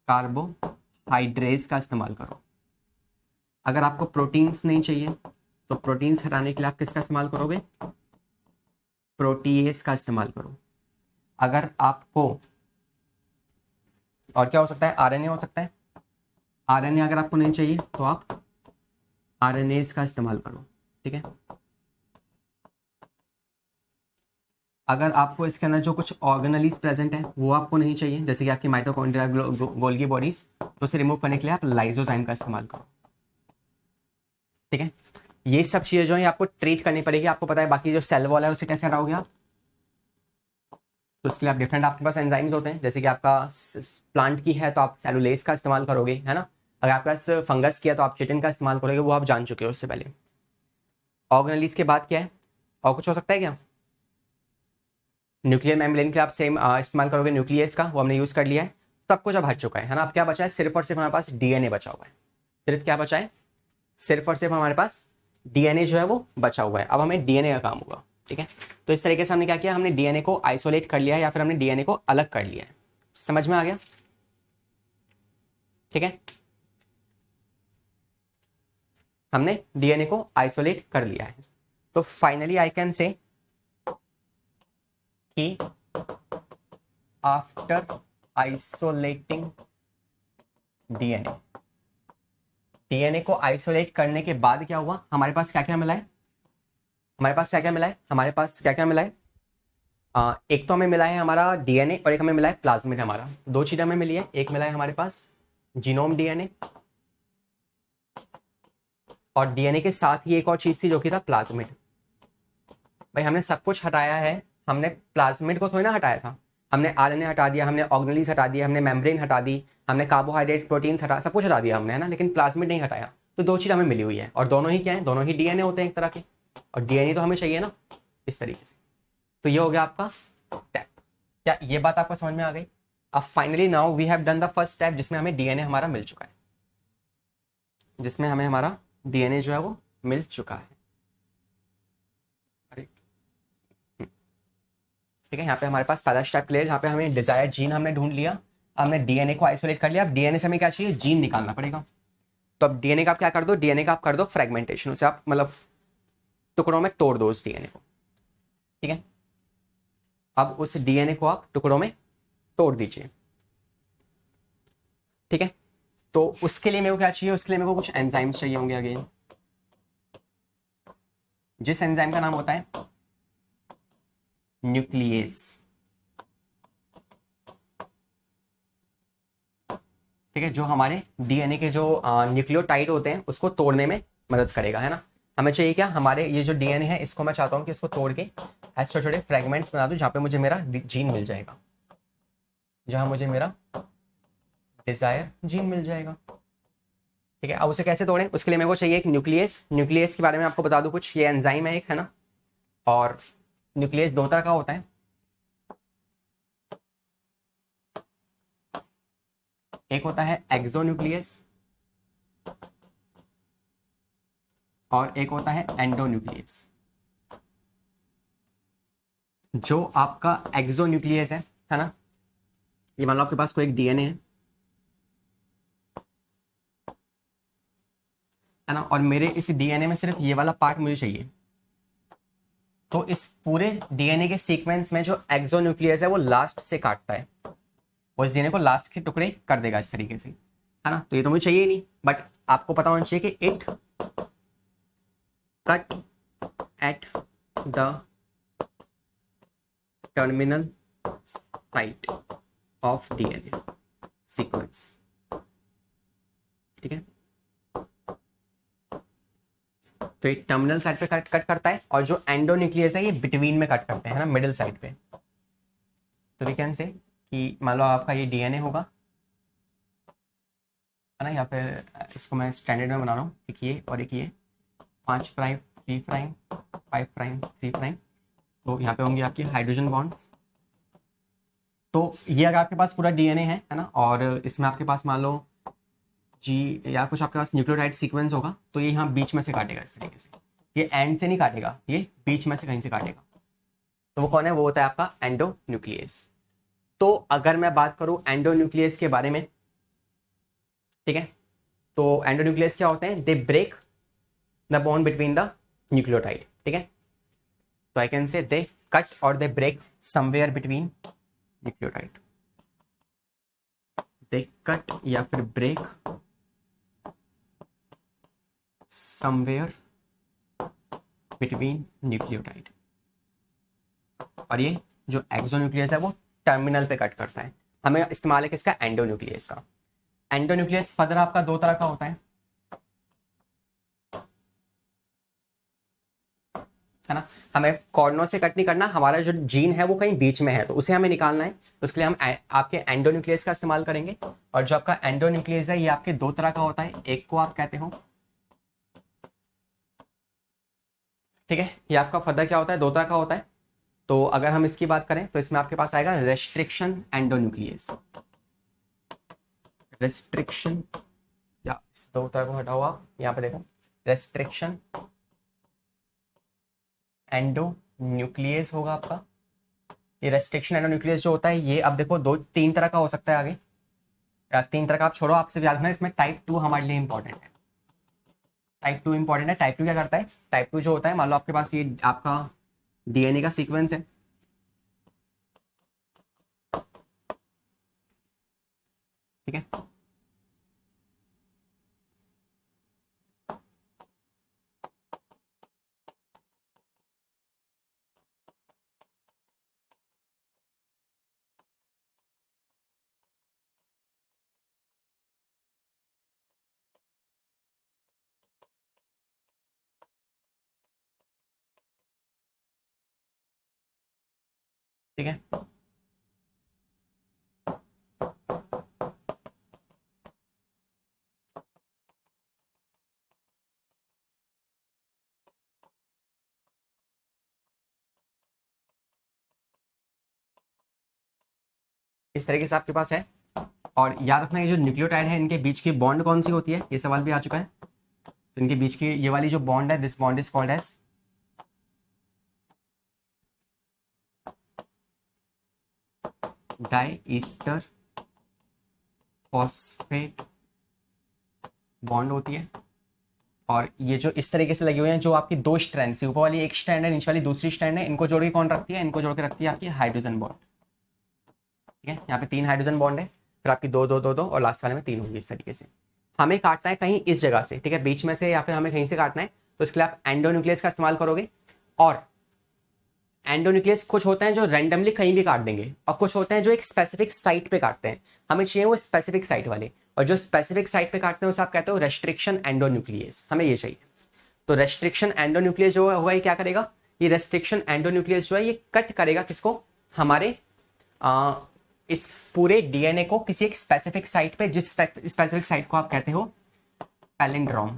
कार्बोहाइड्रेट्स का इस्तेमाल करो. अगर आपको प्रोटीन्स नहीं चाहिए, तो प्रोटीन्स हटाने के लिए आप किसका इस्तेमाल करोगे? प्रोटीएस का इस्तेमाल करो. अगर आपको और क्या हो सकता है? आरएनए हो सकता है. आरएनए अगर आपको नहीं चाहिए तो आप आरएनएस का इस्तेमाल करो, ठीक है. अगर आपको इसके अंदर जो कुछ ऑर्गेनेलीज प्रेजेंट है वो आपको नहीं चाहिए, जैसे कि आपकी माइटोकॉन्ड्रिया, गोल्गी बॉडीज, तो उसे रिमूव करने के लिए आप लाइजोजाइम का इस्तेमाल करो। ठीक है, ये सब चीजें जो है आपको ट्रीट करनी पड़ेगी। आपको पता है बाकी जो सेल वॉल है उसे कैसे हटाओगे आप, तो उसके लिए आप डिफरेंट आपके पास एंजाइम्स होते हैं। जैसे कि आपका प्लांट की है तो आप सेलुलेस का इस्तेमाल करोगे, है ना। अगर आपके पास फंगस की है तो आप चिटिन का इस्तेमाल करोगे, वो आप जान चुके हो उससे पहले। ऑर्गेनेलीज के बाद क्या है, और कुछ हो सकता है क्या? न्यूक्लियर मेम्ब्रेन के आप सेम इस्तेमाल करोगे, न्यूक्लियस का, वो हमने यूज कर लिया है। सब कुछ अब हट चुका है ना। अब क्या बचा है, सिर्फ और सिर्फ हमारे पास डीएनए बचा हुआ है। सिर्फ क्या बचा है, सिर्फ और सिर्फ हमारे पास डीएनए जो है वो बचा हुआ है। अब हमें डीएनए का काम होगा। ठीक है, तो इस तरीके से हमने क्या किया, हमने डीएनए को आइसोलेट कर लिया है या फिर हमने डीएनए को अलग कर लिया है। समझ में आ गया? ठीक है, हमने डीएनए को आइसोलेट कर लिया है। तो फाइनली आई कैन से कि आफ्टर आइसोलेटिंग डीएनए, डीएनए को आइसोलेट करने के बाद क्या हुआ, हमारे पास क्या क्या मिला है, हमारे पास क्या क्या मिला है, हमारे पास क्या क्या मिला है। एक तो हमें मिला है हमारा डीएनए और एक हमें मिला है प्लाज्मिड। हमारा दो चीजें हमें मिली है, एक मिला है हमारे पास जीनोम डीएनए और डीएनए के साथ ही एक और चीज थी जो कि था प्लाज्मिड। भाई हमने सब कुछ हटाया है, हमने प्लाज्मिड को थोड़ी ना हटाया था। हमने आरएनए हटा दिया, हमने ऑर्गेनेलीज हटा दिया, हमने मेम्ब्रेन हटा दी, हमने कार्बोहाइड्रेट प्रोटीन्स हटा, सब कुछ हटा दिया हमने, है ना। लेकिन प्लाज्मिड नहीं हटाया। तो दो चीज हमें मिली हुई है और दोनों ही क्या है, दोनों ही डीएनए होते हैं एक तरह के, और डीएनए तो हमें चाहिए ना इस तरीके से। तो ये हो गया आपका स्टेप। क्या ये बात आपको समझ में आ गई? अब finally now we have done the first step, जिसमें हमें डीएनए हमारा मिल चुका है, जिसमें हमें हमारा डीएनए जो है वो मिल चुका है। अरे ठीक है, यहाँ पे हमारे पास पहला स्टेप क्लियर, यहाँ पे हमें डिजायर जीन हमने ढूंढ लिया, हमने डीएनए को आइसोलेट कर लिया। अब डीएनए से हमें क्या चाहिए, जीन निकालना पड़ेगा। तो अब डीएनए का आप क्या कर दो, डीएनए का आप कर दो फ्रेगमेंटेशन, उसे आप मतलब टुकड़ों में तोड़ दो उस डीएनए को। ठीक है, अब उस डीएनए को आप टुकड़ों में तोड़ दीजिए। ठीक है, तो उसके लिए मेरे को क्या चाहिए, उसके लिए मेरे को कुछ एंजाइम्स चाहिए होंगे अगेन, जिस एंजाइम का नाम होता है न्यूक्लियस। ठीक है, जो हमारे डीएनए के जो न्यूक्लियोटाइड होते हैं उसको तोड़ने में मदद करेगा, है ना। हमें चाहिए क्या, हमारे ये जो डीएनए है इसको मैं चाहता हूँ कि इसको तोड़ के ऐसे छोटे छोटे फ्रेगमेंट्स बना दूं जहाँ पे मुझे मेरा जीन मिल जाएगा, जहाँ मुझे मेरा डिजायर जीन मिल जाएगा। ठीक है, अब उसे कैसे तोड़ें, उसके लिए मेरे को चाहिए एक न्यूक्लियस। न्यूक्लियस के बारे में आपको बता दूं कुछ, ये एंजाइम है एक, है ना। और न्यूक्लियस दो तरह का होता है, एक होता है एक्सोन्यूक्लियस और एक होता है एंडोन्यूक्लियस। जो आपका एक्सोन्यूक्लियस है ना, ये मान लो आपके पास कोई एक डीएनए है ना, और मेरे इस डीएनए में सिर्फ ये वाला पार्ट मुझे चाहिए। तो इस पूरे डीएनए के सीक्वेंस में जो एक्सोन्यूक्लियस है वो लास्ट से काटता है, वो इस डीएनए को लास्ट के टुकड़े कर देगा इस तरीके से, है ना। तो ये तो मुझे चाहिए ही नहीं, बट आपको पता होना चाहिए कि it cut at the terminal site of DNA sequence. ठीक है, तो ये टर्मिनल साइड पे कट करता है और जो एंडोन्यूक्लियस है ये बिटवीन में कट करते हैं, है ना, मिडिल साइड पे। तो वी कैन से कि मान लो आपका ये डीएनए होगा, है ना। यहाँ पे इसको मैं स्टैंडर्ड में बना रहा हूँ, एक ये और एक ये, 5 प्राइम 3 प्राइम 5 प्राइम 3 प्राइम। तो यहाँ पे होंगे आपके हाइड्रोजन बॉन्ड्स। तो ये अगर आपके पास पूरा डीएनए है ना, और इसमें आपके पास मान लो जी या कुछ आपके पास न्यूक्लियोटाइड सीक्वेंस होगा, तो ये यहाँ बीच में से काटेगा इस तरीके से। ये एंड से नहीं काटेगा, ये बीच में से कहीं से काटेगा। तो वो कौन है, वो होता है आपका एंडोन्यूक्लियस। तो अगर मैं बात करूं एंडोन्यूक्लियस के बारे में, ठीक है, तो एंडोन्यूक्लियस क्या होते हैं, they break the bond between the nucleotide. ठीक है, तो I can say they cut और they break somewhere between nucleotide, they cut या फिर ब्रेक समवेयर बिटवीन न्यूक्लियोटाइड। और ये जो एक्सोन्यूक्लियस है वो टर्मिनल पे कट करता है। हमें इस्तेमाल है किसका, एंडोन्यूक्लियस का। एंडोन्यूक्लियस फर्दर आपका दो तरह का होता है ना। हमें कॉर्नर से कट नहीं करना, हमारा जो जीन है वो कहीं बीच में है तो उसे हमें निकालना है, तो उसके लिए हम आपके एंडोन्यूक्लियस का इस्तेमाल करेंगे। और जो आपका एंडोन्यूक्लियस है ये आपके दो तरह का होता है, एक को आप कहते हो, ठीक है, ये आपका फर्दर क्या होता है, दो तरह का होता है। तो अगर हम इसकी बात करें तो इसमें आपके पास आएगा रेस्ट्रिक्शन एंडोन्यूक्लियस, रेस्ट्रिक्शन, या इस दो तरह को हटाओ आप, यहाँ पे देखो, रेस्ट्रिक्शन एंडोन्यूक्लियस होगा आपका। ये रेस्ट्रिक्शन एंडोन्यूक्लियस जो होता है ये अब देखो दो तीन तरह का हो सकता है आगे, या तीन तरह का आप छोड़ो, आपसे याद रखना इसमें टाइप 2 हमारे लिए इंपॉर्टेंट है। टाइप 2 इंपॉर्टेंट है। टाइप 2 क्या करता है, टाइप 2 जो होता है, मान लो आपके पास ये आपका डीएनए का सीक्वेंस है, ठीक है, ठीक है, इस तरीके से आपके पास है। और याद रखना ये जो न्यूक्लियोटाइड है इनके बीच की बॉन्ड कौन सी होती है, ये सवाल भी आ चुका है। तो इनके बीच की ये वाली जो बॉन्ड है, this bond is called as diester phosphate bond होती है। और ये जो इस तरीके से लगे हुए हैं, जो आपकी दो स्ट्रैंड से, ऊपर वाली एक स्ट्रैंड है, नीचे वाली दूसरी स्ट्रैंड है, इनको जोड़ के कौन रखती है, इनको जोड़ के रखती है आपकी हाइड्रोजन बॉन्ड, ठीक है। यहाँ पे तीन हाइड्रोजन बॉन्ड है, फिर आपकी दो दो दो दो और लास्ट वाले में तीन होगी, इस तरीके से। हमें काटना है कहीं इस जगह से, ठीक है, बीच में से या फिर हमें कहीं से काटना है, तो इसके लिए आप एंडोन्यूक्लियस का इस्तेमाल करोगे। और एंडोन्यूक्लियस कुछ होते हैं जो रैंडमली कहीं भी काट देंगे, और कुछ होते हैं जो एक स्पेसिफिक साइट पे काटते हैं, हमें चाहिए वो स्पेसिफिक साइट वाले। और जो स्पेसिफिक साइट पे काटते हैं उसे आप कहते हो रेस्ट्रिक्शन एंडोन्यूक्लियस, हमें ये चाहिए। तो रेस्ट्रिक्शन एंडोन्यूक्लियस जो होगा ये क्या करेगा, ये रेस्ट्रिक्शन एंडोन्यूक्लियस जो है ये कट करेगा किसको, हमारे आ, इस पूरे डीएनए को किसी एक स्पेसिफिक साइट पे, जिस स्पेसिफिक साइट को आप कहते हो पैलिंड्रोम।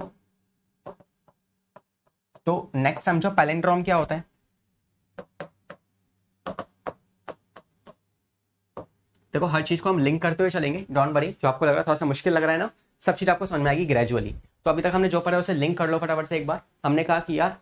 तो नेक्स्ट समझो पैलिंड्रोम क्या होता है। देखो हर चीज को हम लिंक करते हुए चलेंगे, डोंट वरी, जो आपको लग रहा है थोड़ा सा मुश्किल लग रहा है ना, सब चीज आपको समझ में आएगी ग्रेजुअली। तो अभी तक हमने जो पढ़ा है उसे लिंक कर लो फटाफट से एक बार। हमने कहा कि यार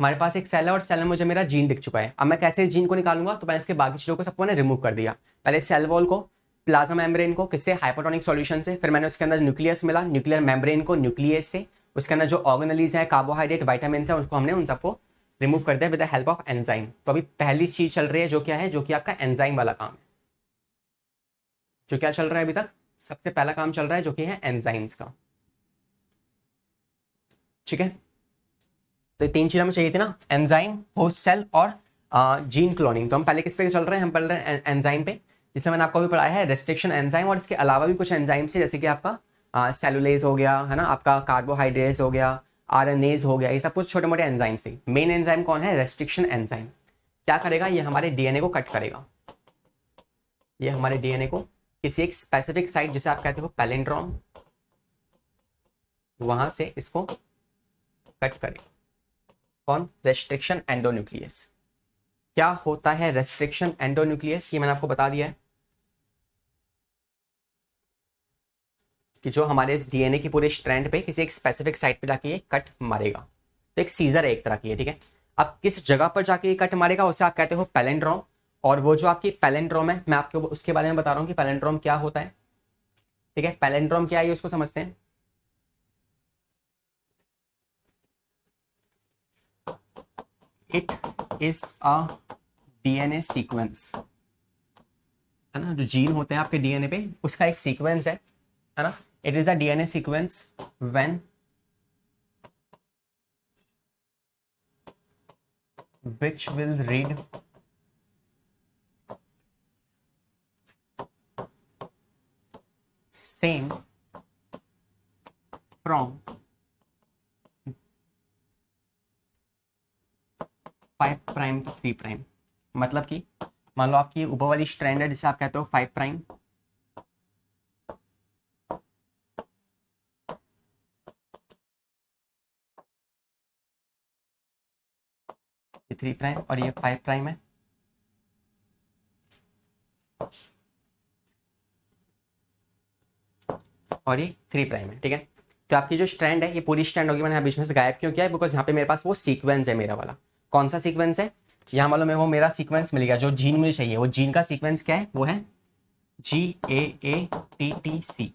हमारे पास एक सेल है और सेल में मुझे मेरा जीन दिख चुका है, अब मैं कैसे इस जीन को निकालूंगा, तो मैंने इसके बाकी चीजों को सबको रिमूव कर दिया। पहले सेल वॉल को, प्लाज्मा मेम्ब्रेन को, किससे, हाइपोटोनिक सॉल्यूशन से, फिर मैंने उसके अंदर न्यूक्लियस मिला, न्यूक्लियर मेम्ब्रेन को न्यूक्लियस से, उसके अंदर जो ऑर्गेनलीज है, कार्बोहाइड्रेट, वाइटामिन है, उनको हमने उन सबको रिमूव कर दिया with the help of enzyme. तो अभी पहली चीज चल रही है जो क्या है, जो कि आपका एंजाइम वाला काम है। जो क्या चल रहा है अभी तक, सबसे पहला काम चल रहा है जो कि है एंजाइम्स का, ठीक है। तो ये तीन चीज हमें चाहिए थी ना, एंजाइम, होस्ट सेल और जीन क्लोनिंग। तो हम पहले किस पे चल रहे हैं, हम पढ़ रहे हैं एंजाइम पे, जिससे मैंने आपको भी पढ़ाया है रेस्ट्रिक्शन एंजाइम, और इसके अलावा भी कुछ एंजाइम्स है, जैसे कि आपका सेलुलेज हो गया है ना, आपका कार्बोहाइड्रेट्स हो गया, आरएनएज हो गया, ये सब कुछ छोटे मोटे एंजाइम्स थे। मेन एंजाइम कौन है, रेस्ट्रिक्शन एंजाइम। क्या करेगा, ये हमारे डीएनए को कट करेगा, ये हमारे डीएनए को किसी एक स्पेसिफिक साइट, जिसे आप कहते हो पैलिंड्रोम, वहां से इसको कट करेगा। कौन, रेस्ट्रिक्शन एंडोन्यूक्लियस। क्या होता है रेस्ट्रिक्शन एंडोन्यूक्लियस, ये मैंने आपको बता दिया है कि जो हमारे इस डीएनए की पूरे स्ट्रैंड पे किसी एक स्पेसिफिक साइट पे जाके ये कट मारेगा। तो एक सीजर है एक तरह की है, ठीक है। अब किस जगह पर जाके ये कट मारेगा उसे आप कहते हो पैलेंड्रोम। और वो जो आपकी पैलेंड्रोम है, मैं आपको उसके बारे में बता रहा हूँ कि पैलेंड्रोम क्या होता है, ठीक है। पैलेंड्रोम क्या है उसको समझते हैं। It is a DNA sequence, है ना, जो जीन होते हैं आपके डीएनए पे उसका एक सीक्वेंस है ना। It is a DNA sequence when which will read same from 5 prime to 3 prime. मतलब कि मान लो आपकी ऊपर वाली स्ट्रैंड है जिसे आप कहते हो 5 प्राइम, ये 3 प्राइम और ये 5 प्राइम है। और ये 3 प्राइम है, ठीक है। तो आपकी जो स्ट्रैंड है ये पूरी स्ट्रैंड होगी। मैंने यहाँ बीच में से गायब क्यों किया है? बिकॉज यहाँ पे मेरे पास वो सीक्वेंस है मेरा वाला। कौन सा सीक्वेंस है? यहाँ मान लो मेरे को मेरा सीक्वेंस मिल गया जो जीन मुझे चाहिए। वो जीन का सीक्वेंस क्या है? वो है GAATTC,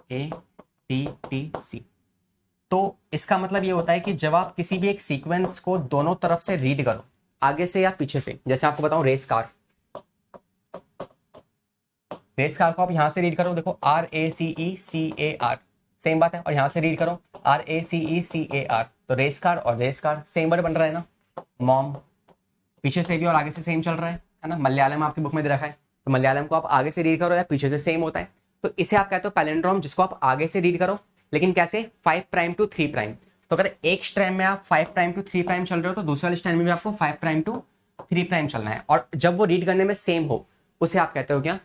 GAATTC। तो इसका मतलब ये होता है कि जब आप किसी भी एक सीक्वेंस को दोनों तरफ से रीड करो, आगे से या पीछे से, जैसे आपको बताऊं रेस कार को आप यहां से रीड करो, देखो RACECAR, सेम बात है। और यहां से रीड करो RACECAR, तो रेस कार और रेस कार सेम वर्ड बन रहा है ना। मॉम पीछे से भी और आगे से सेम चल रहा है ना। मलयालम आपकी बुक में दे रखा है, तो मलयालम को आप आगे से रीड करो या पीछे से, सेम होता है। तो इसे आप कहते हो पैलिंड्रोम, जिसको आप आगे से रीड करो, लेकिन कैसे? 5 प्राइम टू 3 प्राइम। तो अगर एक स्ट्रैंड में आप 5 प्राइम टू 3 प्राइम चल रहे हो, तो दूसरे स्ट्रैंड में भी आपको 5 प्राइम टू 3 प्राइम चलना है। और जब वो रीड करने में सेम हो, उसे आप कहते हो क्या?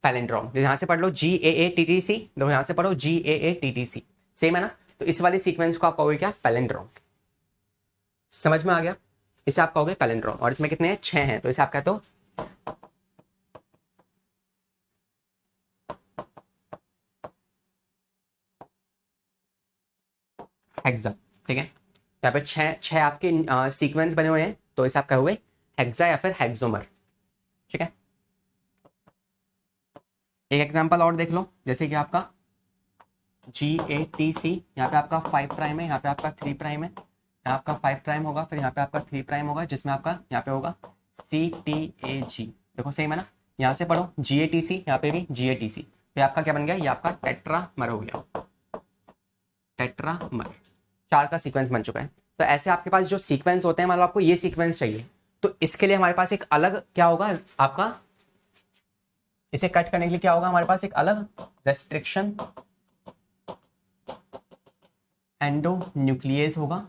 पैलिंड्रोम। यहां से पढ़ लो GAATTC, देखो यहां से पढ़ो GAATTC, सेम है ना। तो इस वाले सीक्वेंस को आप कहोगे क्या? पैलिंड्रोम। समझ में आ गया? इसे आप कहोगे पैलिंड्रोम। और इसमें कितने हैं? 6 हैं, तो इसे आप कहते हो हेक्सा, ठीक है। यहाँ पे छह आपके सीक्वेंस बने हुए हैं, तो इसे आप कहोगे हेक्सा या फिर हेक्सोमर, ठीक है। एक एग्जांपल और देख लो, जैसे कि आपका GATC, यहाँ पे आपका 5 प्राइम है, यहाँ पे आपका 3 प्राइम है, यहाँ आपका 5 प्राइम होगा, फिर यहाँ पे आपका 3 प्राइम होगा, जिसमें आपका यहाँ पे होगा CTAG, देखो सेम है ना। यहाँ से पढ़ो GATC, यहाँ पे भी GATC, तो आपका क्या बन गया? ये आपका टेट्रामर हो गया, टेट्रामर। 4 का सीक्वेंस बन चुका है। तो ऐसे आपके पास जो सीक्वेंस होते हैं, मान लो आपको ये सीक्वेंस चाहिए, तो इसके लिए हमारे पास एक अलग क्या होगा आपका? इसे कट करने के लिए क्या होगा हमारे पास? एक अलग रेस्ट्रिक्शन एंडोन्यूक्लियस होगा,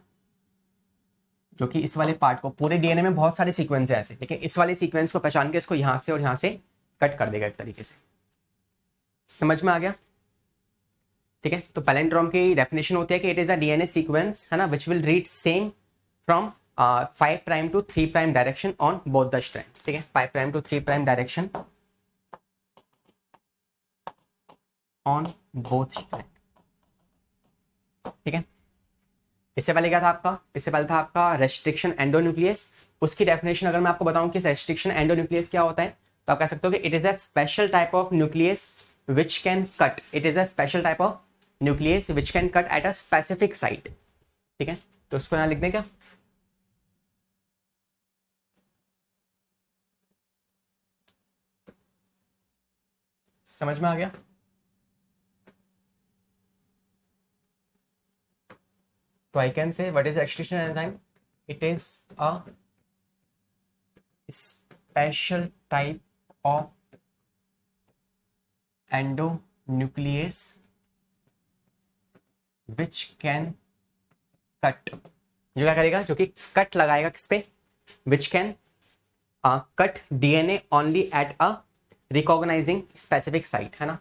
जो कि इस वाले पार्ट को, पूरे डीएनए में बहुत सारे सीक्वेंस है ऐसे, लेकिन इस वाले सीक्वेंस को पहचान के इसको यहां से और यहां से कट कर देगा एक तरीके से। समझ में आ गया? ठीक है। तो पैलिंड्रोम की डेफिनेशन होती है कि it is a DNA sequence, है ना, which will read same from 5 prime to 3 prime direction on both the strands, ठीक है। 5 prime to 3 prime direction on both strand, ठीक है। इससे पहले क्या था आपका? इससे पहले था आपका रेस्ट्रिक्शन एंडोन्यूक्लियस। उसकी डेफिनेशन अगर मैं आपको बताऊं कि रेस्ट्रिक्शन एंडोन्यूक्लियस क्या होता है, तो आप कह सकते हो कि it is a special type of nucleus which can cut, it is a special type of nucleus which can cut at a specific site, ठीक है। तो उसको यहां लिख दें क्या? समझ में आ गया? So I can say what is restriction enzyme? It is a special type of endonuclease which can cut, जो क्या करेगा? जो कि कट लगाएगा किस पे? Which can cut DNA only at a recognizing specific site, है ना?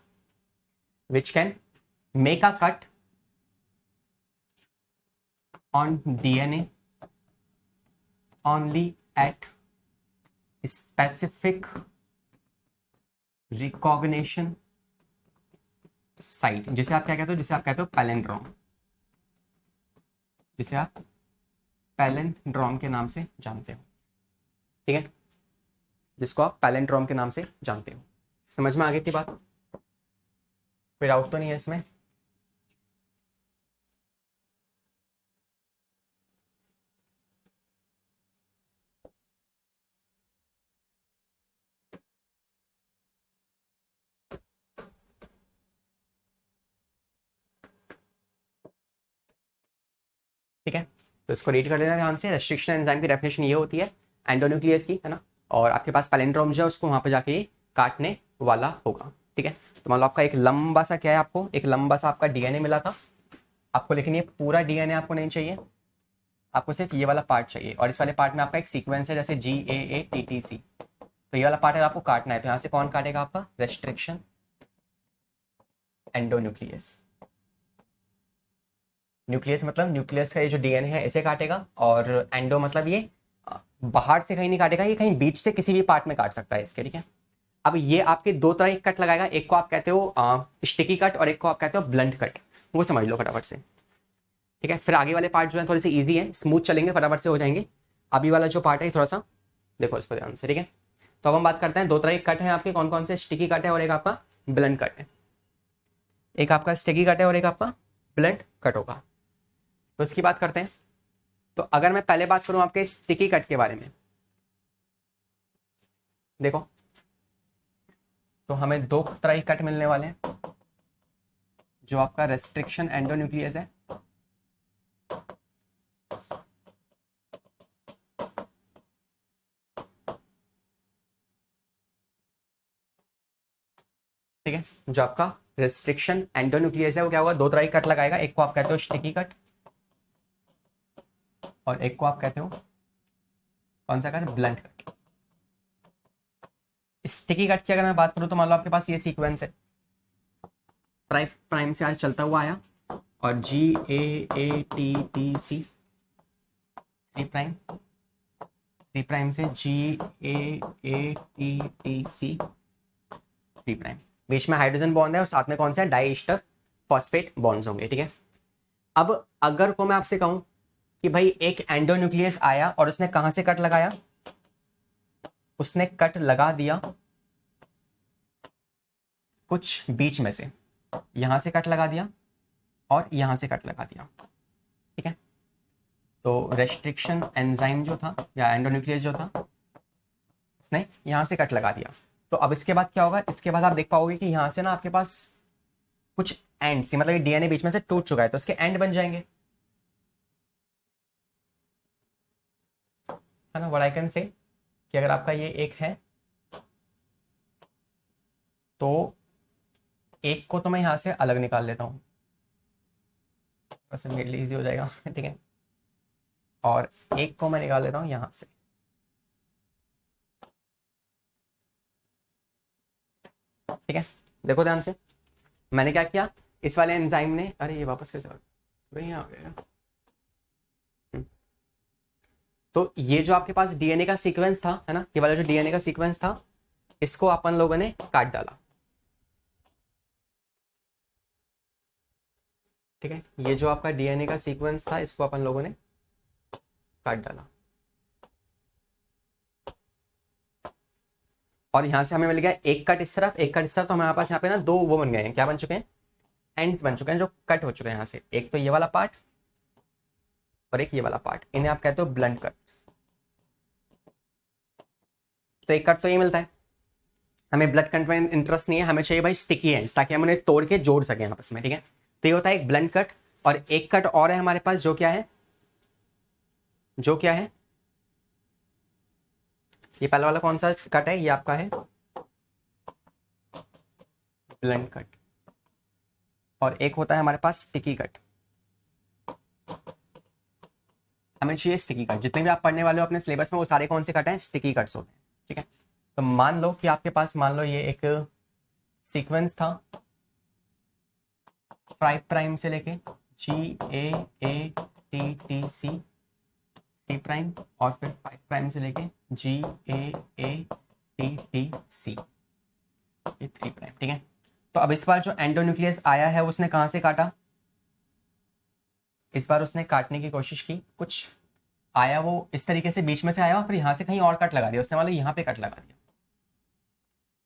Which can make a cut on DNA only at specific recognition site, जिसे आप क्या कहते हो? जिसे आप कहते हो पैलिंड्रोम, जिसे आप पैलिंड्रोम के नाम से जानते हो, ठीक है, जिसको आप पैलिंड्रोम के नाम से जानते हो। समझ में आ गई थी बात? कोई डाउट तो नहीं है इसमें? ठीक है, तो इसको रीड कर लेना ध्यान से। रेस्ट्रिक्शन एंजाइम की डेफिनेशन ये होती है एंडोन्यूक्लियस की, है ना, और आपके पास पैलिंड्रोम जो है उसको वहां पर जाके काटने वाला होगा। ठीक है। तो मान लो आपका एक लंबा सा क्या है, आपको एक लंबा सा आपका डीएनए मिला था आपको, लेकिन ये पूरा डीएनए आपको नहीं चाहिए, आपको सिर्फ ये वाला पार्ट चाहिए, और इस वाले पार्ट में आपका एक सीक्वेंस है जैसे GAATTC। तो ये वाला पार्ट अगर आपको काटना है तो यहाँ से कौन काटेगा, आपका रेस्ट्रिक्शन एंडोन्यूक्लियस। न्यूक्लियस मतलब न्यूक्लियस का ये जो डीएनए है इसे काटेगा, और एंडो मतलब ये बाहर से कहीं नहीं काटेगा, ये कहीं बीच से किसी भी पार्ट में काट सकता है इसके, ठीक है। अब ये आपके दो तरह के कट लगाएगा, एक को आप कहते हो स्टिकी कट और एक को आप कहते हो ब्लंट कट, वो समझ लो फटाफट से, ठीक है। फिर आगे वाले पार्ट जो है थोड़े से ईजी है, स्मूथ चलेंगे, फटाफट से हो जाएंगे। अभी वाला जो पार्ट है थोड़ा सा देखो इसको ध्यान से, ठीक है। तो अब हम बात करते हैं, दो तरह के कट हैं आपके, कौन कौन से, स्टिकी कट है और एक आपका ब्लंट कट है। एक आपका स्टिकी कट है और एक आपका ब्लंट कट होगा। तो इसकी बात करते हैं। तो अगर मैं पहले बात करूं आपके स्टिकी कट के बारे में, देखो तो हमें दो तरह के कट मिलने वाले हैं। जो आपका रेस्ट्रिक्शन एंडोन्यूक्लियस है, ठीक है, जो आपका रेस्ट्रिक्शन एंडोन्यूक्लियस है वो क्या होगा, दो तरह के कट लगाएगा, एक को आप कहते हो स्टिकी कट और एक को आप कहते हो कौन सा cut, blunt cut. Sticky cut की अगर मैं बात करूं तो मान लो आपके पास ये सीक्वेंस है, प्राइम प्राइम से आज चलता हुआ आया और GAATTC, three prime, three prime से GAATTC, थ्री प्राइम, बीच में हाइड्रोजन बॉन्ड है और साथ में कौन सा है, डाई ईस्टर फॉस्फेट बॉन्ड्स होंगे, ठीक है। अब अगर को मैं आपसे कहूं कि भाई एक एंडोन्यूक्लियस आया और उसने कहां से कट लगाया, उसने कट लगा दिया कुछ बीच में से, यहां से कट लगा दिया और यहां से कट लगा दिया, ठीक है। तो रेस्ट्रिक्शन एंजाइम जो था या एंडोन्यूक्लियस जो था उसने यहां से कट लगा दिया। तो अब इसके बाद क्या होगा, इसके बाद आप देख पाओगे कि यहां से ना आपके पास कुछ एंड्स, मतलब डीएनए बीच में से टूट चुका है तो उसके एंड बन जाएंगे, है ना। व्हाट आई कैन से कि अगर आपका ये एक है तो एक को तो मैं यहां से अलग निकाल लेता हूं, वैसे मेरे लिए इजी हो जाएगा, ठीक है, और एक को मैं निकाल लेता हूं यहां से, ठीक है। देखो ध्यान से, मैंने क्या किया, इस वाले एंजाइम ने, अरे ये वापस कैसे आ गया, तो ये जो आपके पास डीएनए का सीक्वेंस था, है ना, ये वाला जो डीएनए का सीक्वेंस था इसको अपन लोगों ने काट डाला, ठीक है। ये जो आपका डीएनए का सीक्वेंस था इसको अपन लोगों ने काट डाला, और यहां से हमें मिल गया एक कट इस तरफ, एक कट इस तरफ, तो हमारे पास यहाँ पे ना दो वो बन गए हैं, क्या बन चुके हैं, एंड्स बन चुके हैं जो कट हो चुके हैं यहाँ से, एक तो ये वाला पार्ट और एक ये वाला पार्ट, इन्हें आप कहते हो ब्लंट कट्स। तो एक कट तो ये मिलता है, हमें ब्लड कट में इंटरेस्ट नहीं है, हमें चाहिए भाई स्टिकी एंड्स ताकि हम उन्हें तोड़ के जोड़ सकें आपस में, ठीक है। तो ये होता है एक ब्लंट कट, और एक कट और है हमारे पास जो क्या है, जो क्या है, ये पहला वाला कौन सा कट है, ये आपका है ब्लंट कट, और एक होता है हमारे पास स्टिकी कट। हमें चाहिए स्टिकी कट, जितने भी आप पढ़ने वाले हो अपने सिलेबस में वो सारे कौन से कट हैं, स्टिकी कट्स होते हैं, ठीक है। तो मान लो कि आपके पास, मान लो ये एक सीक्वेंस था 5 प्राइम से लेके GAATTC 3 प्राइम, और फिर 5 प्राइम से लेके GAATTC 3 प्राइम, ठीक है। तो अब इस बार जो एंडोन्यूक्लियस आया है उसने कहां से काटा, इस बार उसने काटने की कोशिश की, कुछ आया वो इस तरीके से बीच में से आया और फिर यहां से कहीं और कट लगा दिया उसने, वाले यहां पे कट लगा दिया,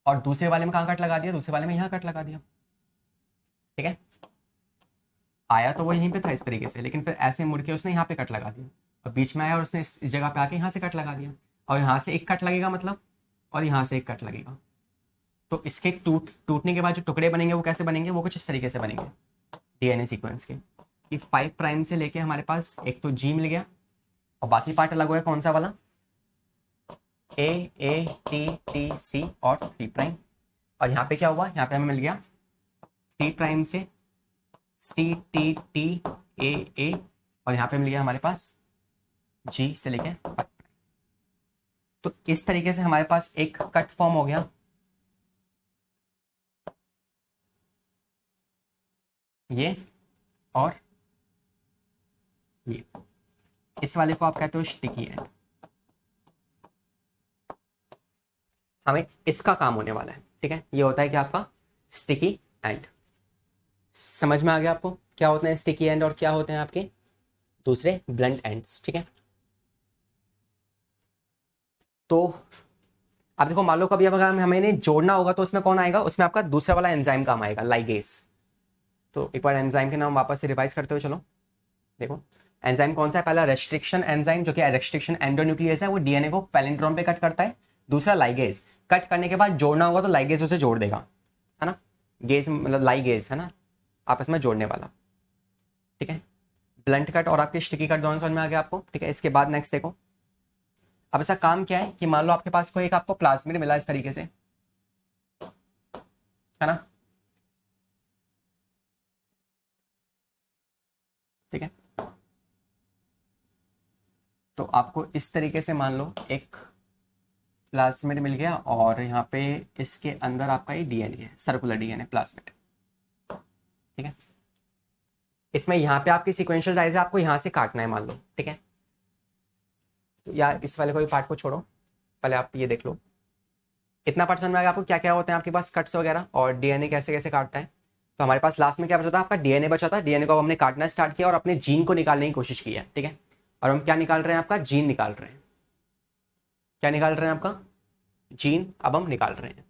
और दूसरे वाले में कहां कट लगा दिया, दूसरे वाले में यहां कट लगा दिया, ठीक है। आया तो वो यहीं पे था इस तरीके से, लेकिन फिर ऐसे मुड़ के उसने यहाँ पे कट लगा दिया, और बीच में आया और उसने इस जगह पे आके यहाँ से कट लगा दिया, और यहाँ से एक कट लगेगा मतलब, और यहाँ से एक कट लगेगा। तो इसके टूटने के बाद जो टुकड़े बनेंगे वो कैसे बनेंगे, वो कुछ इस तरीके से बनेंगे डीएनए सीक्वेंस के, कि 5 प्राइम से लेके हमारे पास एक तो जी मिल गया, और बाकी पार्ट अलग हुआ कौन सा वाला, AATTC और 3 प्राइम, और यहाँ पे क्या हुआ, यहाँ पे हमें मिल गया टी प्राइम से सी टी टी ए ए, और यहाँ पे मिल गया हमारे पास जी से लेके। तो इस तरीके से हमारे पास एक कट फॉर्म हो गया। ये और ये, इस वाले को आप कहते हो स्टिकी एंड। हमें इसका काम होने वाला है, ठीक है। ये होता है कि आपका स्टिकी एंड। समझ में आ गया आपको क्या होते हैं स्टिकी एंड और क्या होते हैं आपके दूसरे ब्लंट एंड्स, ठीक है। तो अब देखो, मान लो कभी अगर हमें इन्हें जोड़ना होगा तो उसमें कौन आएगा, उसमें आपका दूसरा वाला एंजाइम काम आएगा, लाइगेज। तो एक बार एंजाइम के नाम वापस से रिवाइज करते हुए चलो। देखो एंजाइम कौन सा है, पहला रेस्ट्रिक्शन एंजाइम जो कि रेस्ट्रिक्शन एंडोन्यूक्लियस है, वो डीएनए को पैलिंड्रोम पे कट करता है। दूसरा लाइगेज, कट करने के बाद जोड़ना होगा तो लाइगेज उसे जोड़ देगा, है ना। गेज मतलब लाइगेज है ना, आपस में जोड़ने वाला, ठीक है। ब्लंट कट और आपके स्टिकी कट दोनों समझ में आ गया आपको, ठीक है। इसके बाद नेक्स्ट देखो, अब ऐसा काम क्या है कि मान लो आपके पास कोई एक आपको प्लाज्मिड मिला इस तरीके से, है ना, ठीक है। तो आपको इस तरीके से मान लो एक प्लाज्मिड मिल गया और यहाँ पे इसके अंदर आपका ये डीएनए है, सर्कुलर डीएनए प्लाज्मिड, ठीक है। इसमें यहाँ पे आपकी सीक्वेंशियल डाइज है, आपको यहाँ से काटना है मान लो, ठीक है। तो यार इस वाले कोई पार्ट को छोड़ो, पहले आप ये देख लो। इतना पार्ट समझ में आ गया आपको क्या क्या होते हैं आपके पास कट्स वगैरह और डीएनए कैसे कैसे काटता है। तो हमारे पास लास्ट में क्या बचा था, आपका डीएनए बचा था। डीएनए को हमने काटना स्टार्ट किया और अपने जीन को निकालने की कोशिश की है, ठीक है। और हम क्या निकाल रहे हैं, आपका जीन निकाल रहे हैं। क्या निकाल रहे हैं, आपका जीन अब हम निकाल रहे हैं,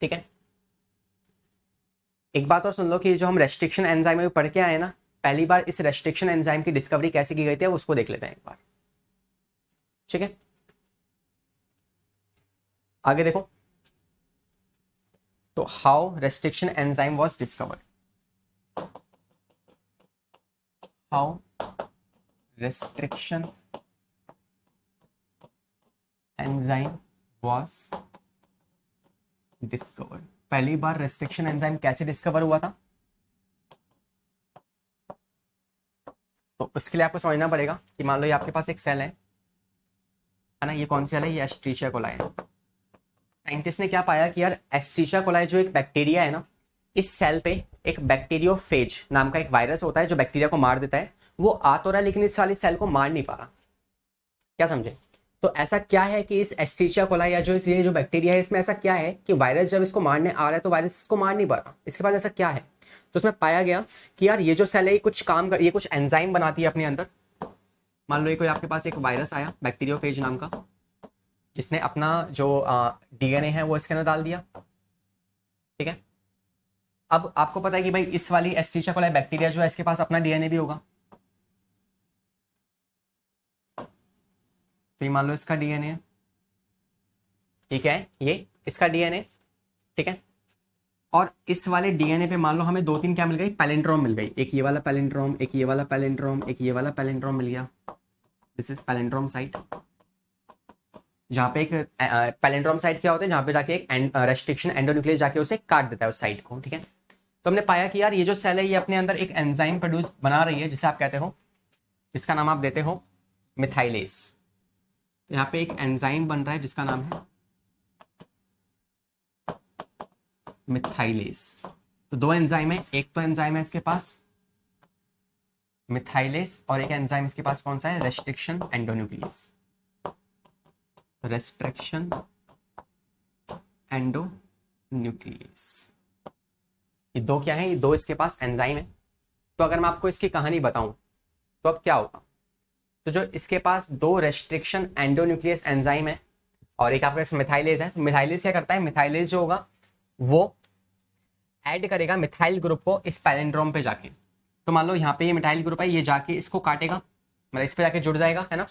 ठीक है। एक बात और सुन लो कि जो हम रेस्ट्रिक्शन एंजाइम में पढ़ के आए ना, पहली बार इस रेस्ट्रिक्शन एंजाइम की डिस्कवरी कैसे की गई थी उसको देख लेते हैं एक बार, ठीक है। आगे देखो, तो how restriction enzyme was discovered, how restriction enzyme was discovered. पहली बार रेस्ट्रिक्शन एंजाइम कैसे डिस्कवर हुआ था, तो उसके लिए आपको समझना पड़ेगा कि मान लो ये आपके पास एक सेल है ना, ये कौन सी सेल है, ये एस्ट्रीशिया कोलाई है। साइंटिस्ट ने क्या पाया कि यार एस्ट्रीशिया कोलाई जो एक बैक्टीरिया है ना, इस सेल पे एक बैक्टीरियोफेज नाम का एक वायरस होता है जो बैक्टीरिया को मार देता है। वो आ तो रहा है लेकिन इस वाली सेल को मार नहीं पा रहा, क्या समझे। तो ऐसा क्या है कि इस एस्ट्रीशिया कोलाई या जो ये जो बैक्टीरिया है, इसमें ऐसा क्या है कि वायरस जब इसको मारने आ रहा है तो वायरस इसको मार नहीं पा रहा, इसके पास ऐसा क्या है। तो उसमें पाया गया कि यार ये जो सेल है ये कुछ काम कर, ये कुछ एंजाइम बनाती है अपने अंदर। मान लो ये कोई आपके पास एक वायरस आया बैक्टीरियोफेज नाम का, जिसने अपना जो डीएनए है वो इसके अंदर डाल दिया, ठीक है। अब आपको पता है कि भाई इस वाली एस्ट्रीशिया कोलाई बैक्टीरिया जो है इसके पास अपना डीएनए भी होगा। तो ये मान लो इसका डीएनए है, ठीक है, ये इसका डीएनए, ठीक है। और इस वाले डीएनए पे मान लो हमें दो तीन क्या मिल गई, पैलिंड्रोम मिल गई। एक ये वाला पैलिंड्रोम, एक ये वाला पैलिंड्रोम, एक ये वाला पैलिंड्रोम मिल गया। दिस इज पैलिंड्रोम साइट, जहाँ पे एक पैलिंड्रोम साइट क्या होता है, जहाँ पे जाके एक रेस्ट्रिक्शन एंडोन्यूक्लियस जाके उसे काट देता है उस साइट को, ठीक है। तो हमने पाया कि यार ये जो सेल है ये अपने अंदर एक एंजाइम प्रोड्यूस बना रही है, जिसे आप कहते हो, जिसका नाम आप देते हो मिथाइलेज। यहाँ पे एक एंजाइम बन रहा है जिसका नाम है मिथाइलेज। तो दो एंजाइम है, एक तो एंजाइम है इसके पास मिथाइलेज और एक एंजाइम इसके पास कौन सा है, रेस्ट्रिक्शन एंडोन्यूक्लियस। रेस्ट्रिक्शन एंडोन्यूक्लियस, ये दो क्या है, ये दो इसके पास एंजाइम है। तो अगर मैं आपको इसकी कहानी बताऊं तो अब क्या होगा, तो जो इसके पास दो रेस्ट्रिक्शन एंडोन्यूक्लियस एंजाइम है और एक आपका मिथाइलेज है, तो मिथाइलेज क्या करता है, मिथाइलेज जो होगा वो ऐड करेगा मिथाइल ग्रुप को इस पैलिंड्रोम पे जाके। तो मान लो यहाँ पे ये मिथाइल ग्रुप है, ये जाके इसको काटेगा, मतलब इस पे जाके जुड़ जाएगा, है ना।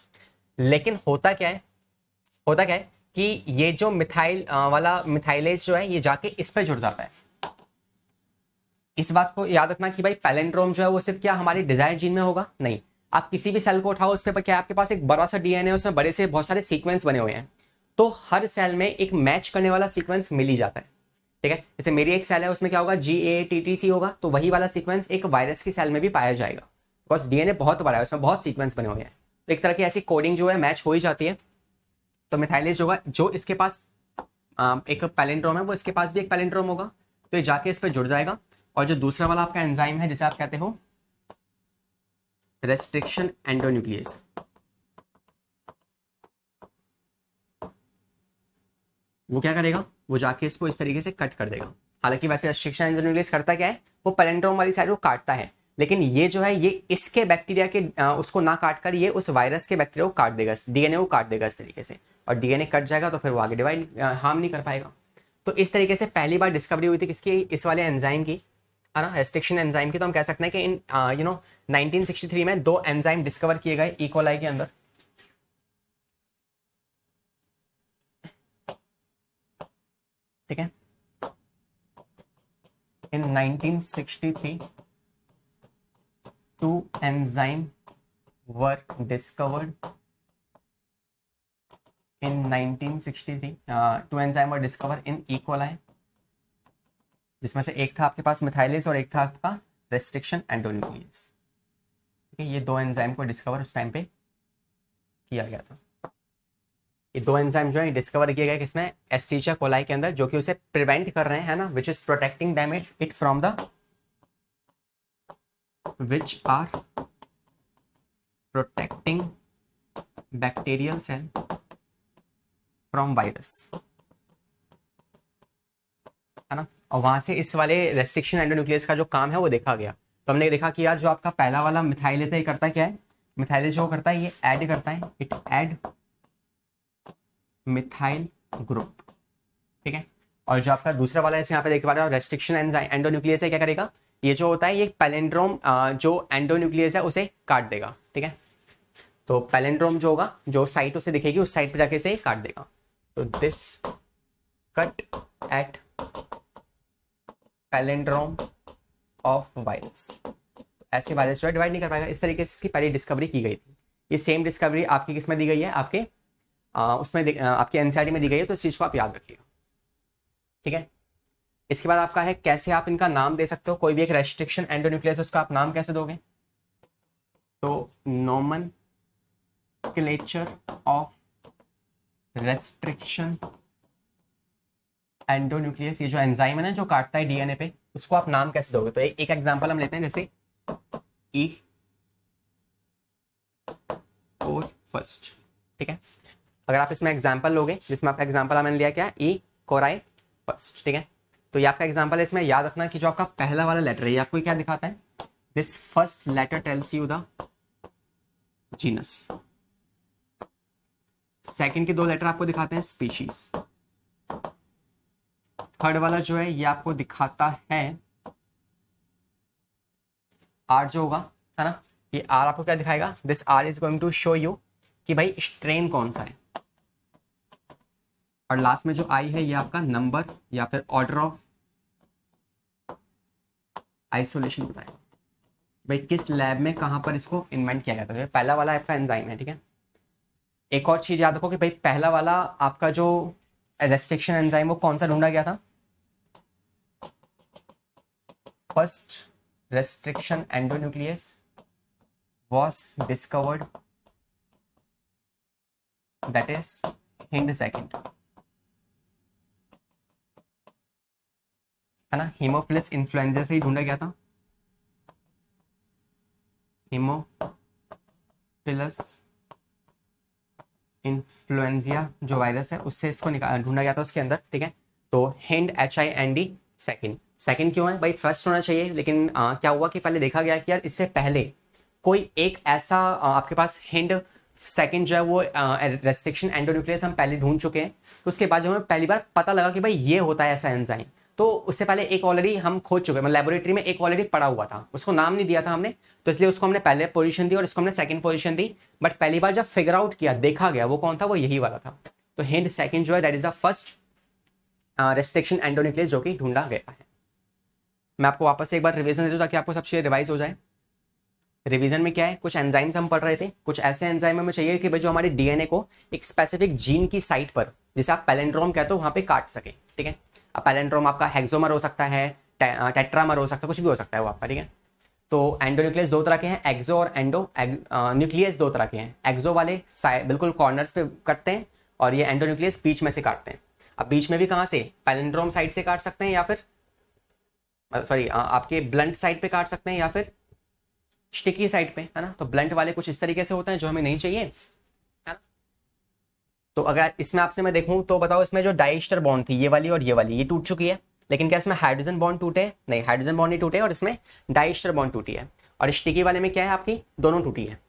लेकिन होता क्या है, होता क्या है कि ये जो मिथाइल वाला मिथाइलेज जो है ये जाके इस पे जुड़ जाता है। इस बात को याद रखना कि भाई पैलिंड्रोम जो है वो सिर्फ क्या हमारी डिजायर जीन में होगा, नहीं। आप किसी भी सेल को उठाओ, उसके पर क्या है, आपके पास एक बड़ा सा डीएनए है, उसमें बड़े से बहुत सारे सीक्वेंस बने हुए हैं। तो हर सेल में एक मैच करने वाला सीक्वेंस मिल ही जाता है, ठीक है। जैसे मेरी एक सेल है, उसमें क्या होगा, GATTC होगा, तो वही वाला सीक्वेंस एक वायरस की सेल में भी पाया जाएगा, बिकॉज DNA बहुत बड़ा है, उसमें बहुत सीक्वेंस बने हुए हैं। तो एक तरह की ऐसी कोडिंग जो है मैच हो ही जाती है। तो मिथाइलेज होगा, जो इसके पास एक पैलिंड्रोम है, वो इसके पास भी एक पैलिंड्रोम होगा, तो ये जाके इस पर जुड़ जाएगा। और जो दूसरा वाला आपका एंजाइम है, जिसे आप कहते हो रेस्ट्रिक्शन एंडोन्यूक्लियस, वो क्या करेगा, वो जाके इसको इस तरीके से कट कर देगा। हालांकि वैसे रेस्ट्रिक्शन एंडोन्यूक्लियस करता क्या है, वो पैलिंड्रोम वाली साइड को काटता है, लेकिन ये जो है ये इसके बैक्टीरिया के उसको ना काट कर ये उस वायरस के बैक्टीरिया को काट देगा, DNA को काट देगा इस तरीके से, और DNA कट जाएगा तो फिर वो आगे डिवाइड हार्म नहीं कर पाएगा। तो इस तरीके से पहली बार डिस्कवरी हुई थी किसकी, इस वाले एंजाइम की, है ना, रेस्ट्रिक्शन एंजाइम की। तो हम कह सकते हैं कि इन 1963 में 2 एंजाइम डिस्कवर किए गए ई कोलाई के अंदर, ठीक है। in 1963 two enzyme were discovered in 1963 two enzyme were discovered in E. coli, जिसमें से एक था आपके पास मिथाइलेज और एक था आपका रेस्ट्रिक्शन एंडोन्यूक्लियस, ठीक है। ये 2 एंजाइम को डिस्कवर उस टाइम पे किया गया था। ये 2 एंजाइम जो है डिस्कवर किए गए किसमें, एस्टीरिया कोलाई के अंदर, जो कि उसे प्रिवेंट कर रहे हैं, है ना, which is protecting damage it from the, which are protecting bacterial cell from virus, है ना। और वहां से इस वाले रेस्ट्रिक्शन एंडोन्यूक्लियस का जो काम है वो देखा गया। तो हमने देखा कि यार जो आपका पहला वाला मिथाइलेज है, ये करता क्या है, मिथाइलेज जो करता है ये ऐड करता है, इट ऐड मिथाइल ग्रुप, ठीक है। और जो आपका दूसरा वाला है, यहाँ पे देख पा रहे हो, रेस्ट्रिक्शन एंडोन्यूक्लियस है, क्या करेगा, ये जो होता है ये पैलिंड्रोम जो एंडोन्यूक्लियस है उसे काट देगा, ठीक है। तो पैलिंड्रोम जो होगा, जो साइट उसे दिखेगी, उस साइट पे जाके से काट देगा। तो this cut at palindrome of virus, ऐसे वायरस जो है डिवाइड नहीं कर पाएगा। इस तरीके से इसकी पहली डिस्कवरी की गई थी। ये सेम डिस्कवरी आपकी किस में दी गई है, आपके उसमें आपके एनसीईआरटी में दी गई है, तो इस चीज को आप याद रखिएगा, ठीक है। इसके बाद आपका है कैसे आप इनका नाम दे सकते हो, कोई भी एक रेस्ट्रिक्शन एंडोन्यूक्लियस उसका आप नाम कैसे दोगे, तो नोमेनक्लेचर ऑफ रेस्ट्रिक्शन एंडोन्यूक्लियस, ये जो एंजाइम है ना जो काटता है डीएनए पे, उसको आप नाम कैसे दोगे। तो एक एग्जांपल हम लेते हैं, जैसे ई और फर्स्ट, ठीक है। अगर आप इसमें एग्जांपल लोगे, जिसमें आपका एग्जांपल मैंने लिया क्या, ई कोराई फर्स्ट, ठीक है। तो ये आपका एग्जांपल है, इसमें याद रखना कि जो आपका पहला वाला लेटर है ये आपको क्या दिखाता है, this first letter tells you the genus, second के 2 लेटर आपको दिखाते हैं स्पीशीज, थर्ड वाला जो है ये आपको दिखाता है आर जो होगा, है ना, ये आर आपको क्या दिखाएगा, this R is going to show you कि भाई स्ट्रेन कौन सा है। और लास्ट में जो आई है ये आपका नंबर या फिर ऑर्डर ऑफ आइसोलेशन बताएगा, भाई किस लैब में कहां पर इसको इन्वेंट किया गया था। पहला वाला आपका एंजाइम है, ठीक है। एक और चीज याद रखो कि भाई पहला वाला आपका जो रेस्ट्रिक्शन एंजाइम वो कौन सा ढूंढा गया था, first restriction endonuclease was discovered, that is Hind second, है ना। हीमोफिलस इन्फ्लुएंजा से ही ढूंढा गया था, हीमोफिलस इन्फ्लुएंजा जो वायरस है उससे इसको ढूंढा गया था उसके अंदर, ठीक है। तो हिंड HIND सेकंड क्यों है भाई, फर्स्ट होना चाहिए, लेकिन क्या हुआ कि पहले देखा गया कि यार इससे पहले कोई एक ऐसा आपके पास हिंड सेकंड जो है वो रेस्ट्रिक्शन एंडोन्यूक्लियस हम पहले ढूंढ चुके हैं। तो उसके बाद जब हमें पहली बार पता लगा कि भाई ये होता है ऐसा एंजाइम, तो उससे पहले एक ऑलरेडी हम खोज चुके हैं, मतलब लेबोरेटरी में एक ऑलरेडी पड़ा हुआ था, उसको नाम नहीं दिया था हमने, तो इसलिए उसको हमने पहले पोजीशन दी और इसको हमने सेकंड पोजीशन दी। बट पहली बार जब फिगर आउट किया, देखा गया, वो कौन था, वो यही वाला था। तो हिंड सेकंड जो है that is the first restriction endonuclease जो कि ढूंढा गया है। मैं आपको वापस से एक बार रिवीजन दे दूं ताकि आपको सब चीज़ें रिवाइज हो जाए। रिवीजन में क्या है, कुछ एंजाइम्स हम पढ़ रहे थे, कुछ ऐसे एंजाइम हमें चाहिए कि भाई जो हमारे डीएनए को एक स्पेसिफिक जीन की साइट पर जिसे आप पैलेंड्रोम कहते हो वहां पे काट सके, ठीक है। अब पैलेंड्रोम आपका हेक्सोमर हो सकता है, टेट्रामर हो सकता है, कुछ भी हो सकता है वो आपका, ठीक है। तो एंडोन्यूक्लियस दो तरह के हैं, एक्सो और एंडो। न्यूक्लियस दो तरह के हैं, एक्सो वाले बिल्कुल कॉर्नर्स पे कटते हैं और ये एंडोन्यूक्लियस बीच में से काटते हैं। अब बीच में भी कहाँ से, पैलेंड्रोम साइड से काट सकते हैं या फिर सॉरी आपके ब्लंट साइड पे काट सकते हैं या फिर स्टिकी साइड पे, है ना। तो ब्लंट वाले कुछ इस तरीके से होते हैं जो हमें नहीं चाहिए, है ना। तो अगर इसमें आपसे मैं देखूं तो बताओ, इसमें जो डाइस्टर बॉन्ड थी ये वाली और ये वाली, ये टूट चुकी है, लेकिन क्या इसमें हाइड्रोजन बॉन्ड टूटे? नहीं, हाइड्रोजन बॉन्ड नहीं टूटे और इसमें डाइस्टर बॉन्ड टूटी है। और स्टिकी वाले में क्या है, आपकी दोनों टूटी है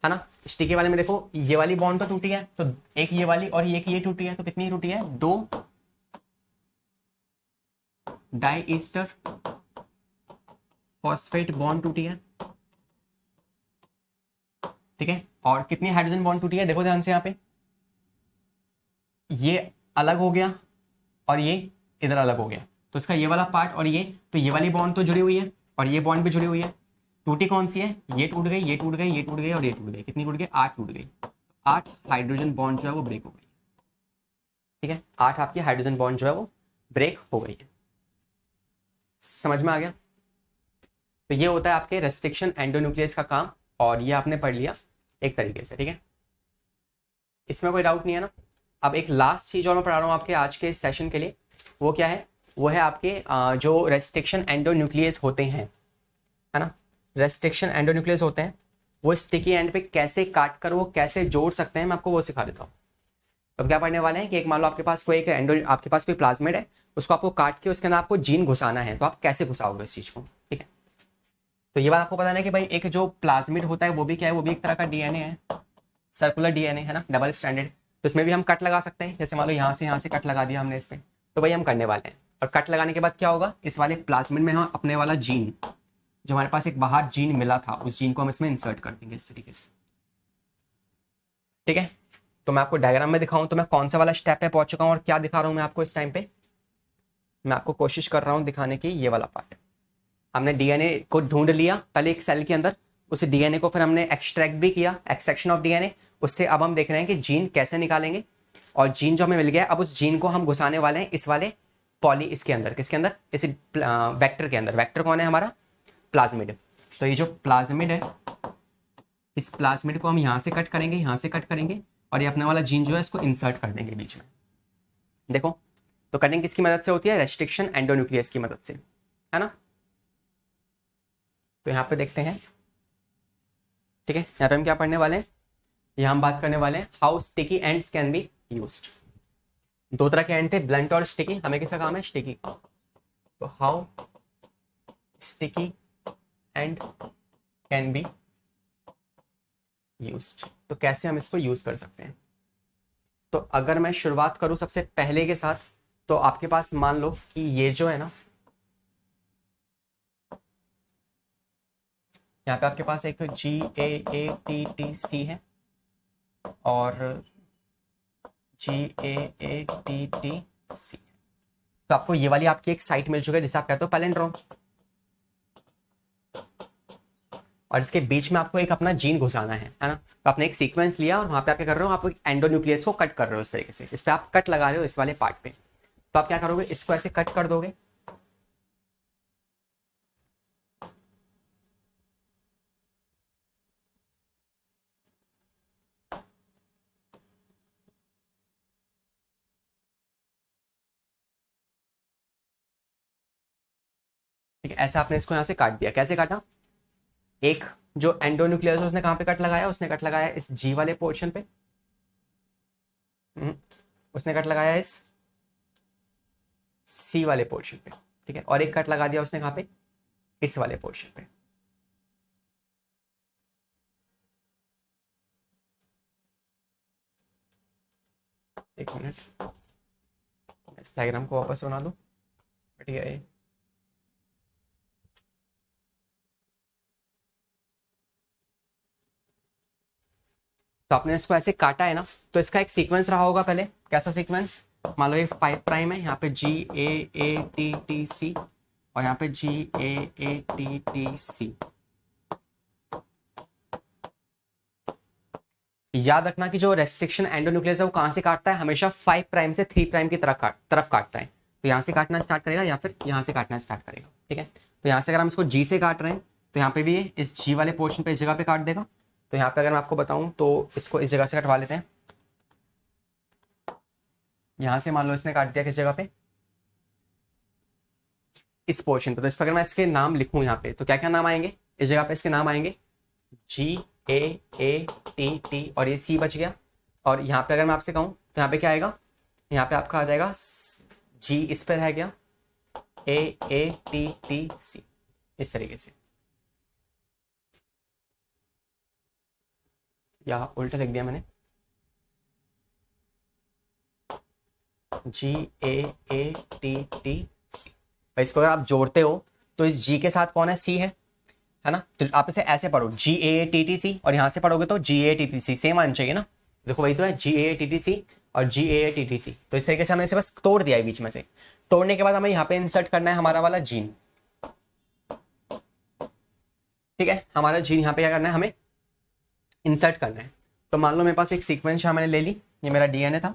ना। स्टिकी वाले में देखो ये वाली बॉन्ड तो टूटी है, तो एक ये वाली और एक ये टूटी है, तो कितनी टूटी है, 2 डाइस्टर फॉस्फेट बॉन्ड टूटी है, ठीक है। और कितनी हाइड्रोजन बॉन्ड टूटी है, देखो ध्यान से, यहाँ पे ये अलग हो गया और ये इधर अलग हो गया, तो इसका ये वाला पार्ट और ये, तो ये वाली बॉन्ड तो जुड़ी हुई है और ये बॉन्ड भी जुड़ी हुई है। टूटी कौन सी है, ये टूट गई, ये टूट गई, ये टूट गई और ये टूट गई। कितनी टूट गई, 8 टूट गई। 8 हाइड्रोजन बॉन्ड जो है वो ब्रेक हो गई, ठीक है। 8 आपकी हाइड्रोजन बॉन्ड जो है वो ब्रेक हो गई है। समझ में आ गया। तो ये होता है आपके रेस्ट्रिक्शन एंडोन्यूक्लियस का काम, और ये आपने पढ़ लिया एक तरीके से, ठीक है। इसमें कोई डाउट नहीं है ना। अब एक लास्ट चीज और मैं पढ़ा रहा हूँ आपके आज के सेशन के लिए, वो क्या है, वो है आपके जो रेस्ट्रिक्शन एंडोन्यूक्लियस होते हैं, है ना। रेस्ट्रिक्शन एंडोन्यूक्लियस होते हैं, वो स्टिकी एंड पे कैसे काट कर वो कैसे जोड़ सकते हैं, मैं आपको वो सिखा देता हूँ। तो क्या पढ़ने वाले हैं कि एक मान लो आपके पास कोई एक आपके पास कोई प्लाज्मिड है, उसको आपको काट के उसके अंदर आपको जीन घुसाना है, तो आप कैसे घुसाओगे इस चीज को, ठीक है। तो ये बात आपको पता है कि भाई एक जो प्लाज्मिड होता है वो भी क्या है, वो भी एक तरह का डीएनए है, सर्कुलर डीएनए, है ना, डबल स्टैंडर्ड। तो इसमें भी हम कट लगा सकते हैं, जैसे मान लो यहाँ से कट लगा दिया हमने इस पे, तो भाई हम करने वाले हैं। और कट लगाने के बाद क्या होगा, इस वाले प्लाज्मिड में हम अपने वाला जीन, जो हमारे पास एक बाहर जीन मिला था, उस जीन को हम इसमें इंसर्ट कर देंगे इस तरीके से, ठीक है। तो मैं आपको डायग्राम में दिखाऊं तो मैं कौन सा वाला स्टेप पे पहुंच चुका हूं और क्या दिखा रहा हूं मैं आपको इस टाइम पे, मैं आपको कोशिश कर रहा हूं दिखाने की, ये वाला पार्ट। हमने डीएनए को ढूंढ लिया पहले एक सेल के अंदर, उस डीएनए को फिर हमने एक्सट्रैक्ट भी किया, एक्सट्रैक्शन ऑफ डीएनए। उससे अब हम देख रहे हैं कि जीन कैसे निकालेंगे, और जीन जो हमें मिल गया, अब उस जीन को हम घुसाने वाले हैं इस वाले पॉली, इसके अंदर, किसके अंदर, इस वेक्टर के अंदर। वेक्टर कौन है हमारा, प्लाज्मिड। तो ये जो प्लाज्मिड है, इस प्लाज्मिड को हम यहाँ से कट करेंगे, यहाँ से कट करेंगे, और ये अपने वाला जीन जो है इसको इंसर्ट कर देंगे बीच में। देखो, तो कटिंग किसकी मदद से होती है, रेस्ट्रिक्शन एंडोन्यूक्लियस की मदद से, है ना। तो यहाँ पे देखते हैं, ठीक है। यहाँ पे हम क्या पढ़ने वाले हैं, यहाँ हम बात करने वाले हैं how sticky ends can be used. दो तरह के एंड थे, ब्लंट और स्टिकी, हमें किसका काम है, स्टिकी का। तो how sticky and can be used, तो कैसे हम इसको यूज कर सकते हैं। तो अगर मैं शुरुआत करूं सबसे पहले के साथ, तो आपके पास मान लो कि ये जो है ना, यहाँ पे आपके पास एक GAATTC है और GAATTC, तो आपको ये वाली आपकी एक साइट मिल चुकी है जिसे आप कहते हो पैलेंड्रोम, और इसके बीच में आपको एक अपना जीन घुसाना है ना। तो आपने एक सीक्वेंस लिया और वहां पे आप क्या कर रहे हो, आप एंडोन्यूक्लियस को कट कर रहे हो इस तरीके से, इस पे आप कट लगा रहे हो इस वाले पार्ट पे। तो आप क्या करोगे, इसको ऐसे कट कर दोगे, ठीक है। ऐसे आपने इसको यहाँ से काट दिया, कैसे काटा, एक जो एंडोन्यूक्लियस है उसने कहाँ पे कट लगाया, उसने कट लगाया इस जी वाले पोर्शन पे, उसने कट लगाया इस सी वाले पोर्शन पे, ठीक है। और एक कट लगा दिया उसने कहाँ पे, इस वाले पोर्शन पे। एक मिनट, इस डायग्राम को वापस बना दो, बढ़िया है। तो आपने इसको ऐसे काटा है ना, तो इसका एक सीक्वेंस रहा होगा पहले, कैसा सीक्वेंस, मान लो ये 5 प्राइम है, यहाँ पे GAATTC और यहाँ पे GAATTC, याद रखना कि जो रेस्ट्रिक्शन एंडोन्यूक्लियस है वो कहाँ से काटता है, हमेशा 5 प्राइम से 3 प्राइम की तरफ काटता है। तो यहाँ से काटना स्टार्ट करेगा या फिर यहाँ से काटना स्टार्ट करेगा, ठीक है। तो यहाँ से अगर हम इसको जी से काट रहे हैं तो यहाँ पे भी ये इस जी वाले पोर्शन पे इस जगह पे काट देगा। तो यहाँ पे अगर मैं आपको बताऊँ तो इसको इस जगह से कटवा लेते हैं। यहाँ से मान लो इसने काट दिया किस जगह पे, इस पोर्शन पे। तो इस पर अगर मैं इसके नाम लिखूँ यहाँ पे तो क्या क्या नाम आएंगे, इस जगह पे इसके नाम आएंगे GAATT और ये C बच गया। और यहाँ पे अगर मैं आपसे कहूँ तो यहाँ पे क्या आएगा, यहाँ पे आपका आ जाएगा G, इस पर रह गया AATTC, इस तरीके से, या उल्टा लिख दिया मैंने GAATTC। इसको अगर आप जोड़ते हो तो इस G के साथ कौन है, C है ना। तो आप इसे ऐसे पढ़ो GAATTC और यहाँ से पढ़ोगे तो GAATTC, सेम आना चाहिए ना। देखो वही तो है GAATTC और GAATTC। तो इस तरीके से हमने इसे बस तोड़ दिया है बीच में से। तोड़ने के बाद हमें यहाँ पे इंसर्ट करना है हमारा वाला जीन, ठीक है। हमारा जीन यहाँ पे क्या करना है, हमें इंसर्ट करना है। तो मान लो मेरे पास एक सीक्वेंस यहाँ मैंने ले ली, ये मेरा DNA था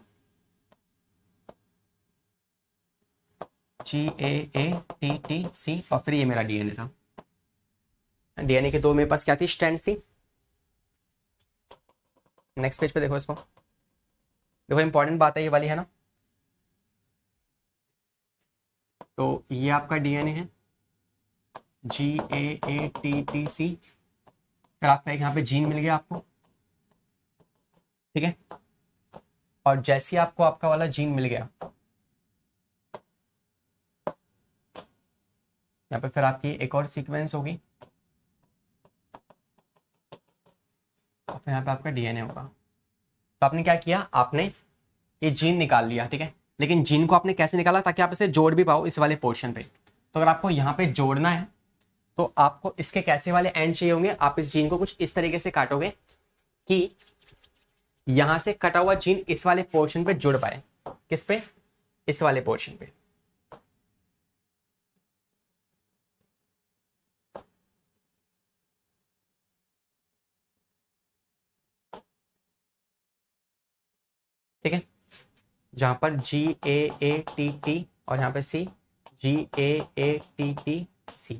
GAATTC और फिर ये मेरा DNA था। DNA के दो मेरे पास क्या थी, स्ट्रैंड्स थी। नेक्स्ट पेज पे देखो इसको, देखो इंपॉर्टेंट बात है ये वाली, है ना। तो ये आपका DNA है GAATTC, फिर आपका एक यहाँ पे जीन मिल गया आपको, ठीक है। और जैसे ही आपको आपका वाला जीन मिल गया, यहाँ पे फिर आपकी एक और सीक्वेंस होगी और फिर यहाँ पे आपका DNA होगा। तो आपने क्या किया, आपने ये जीन निकाल लिया, ठीक है। लेकिन जीन को आपने कैसे निकाला, ताकि आप इसे जोड़ भी पाओ इस वाले पोर्शन पे। तो अगर आपको यहाँ पे जोड़ना है तो आपको इसके कैसे वाले एंड चाहिए होंगे, आप इस जीन को कुछ इस तरीके से काटोगे कि यहां से कटा हुआ जीन इस वाले पोर्शन पे जुड़ पाए। किस पे, इस वाले पोर्शन पे। ठीक है, जहां पर GAATT और यहाँ पे C GAATTC,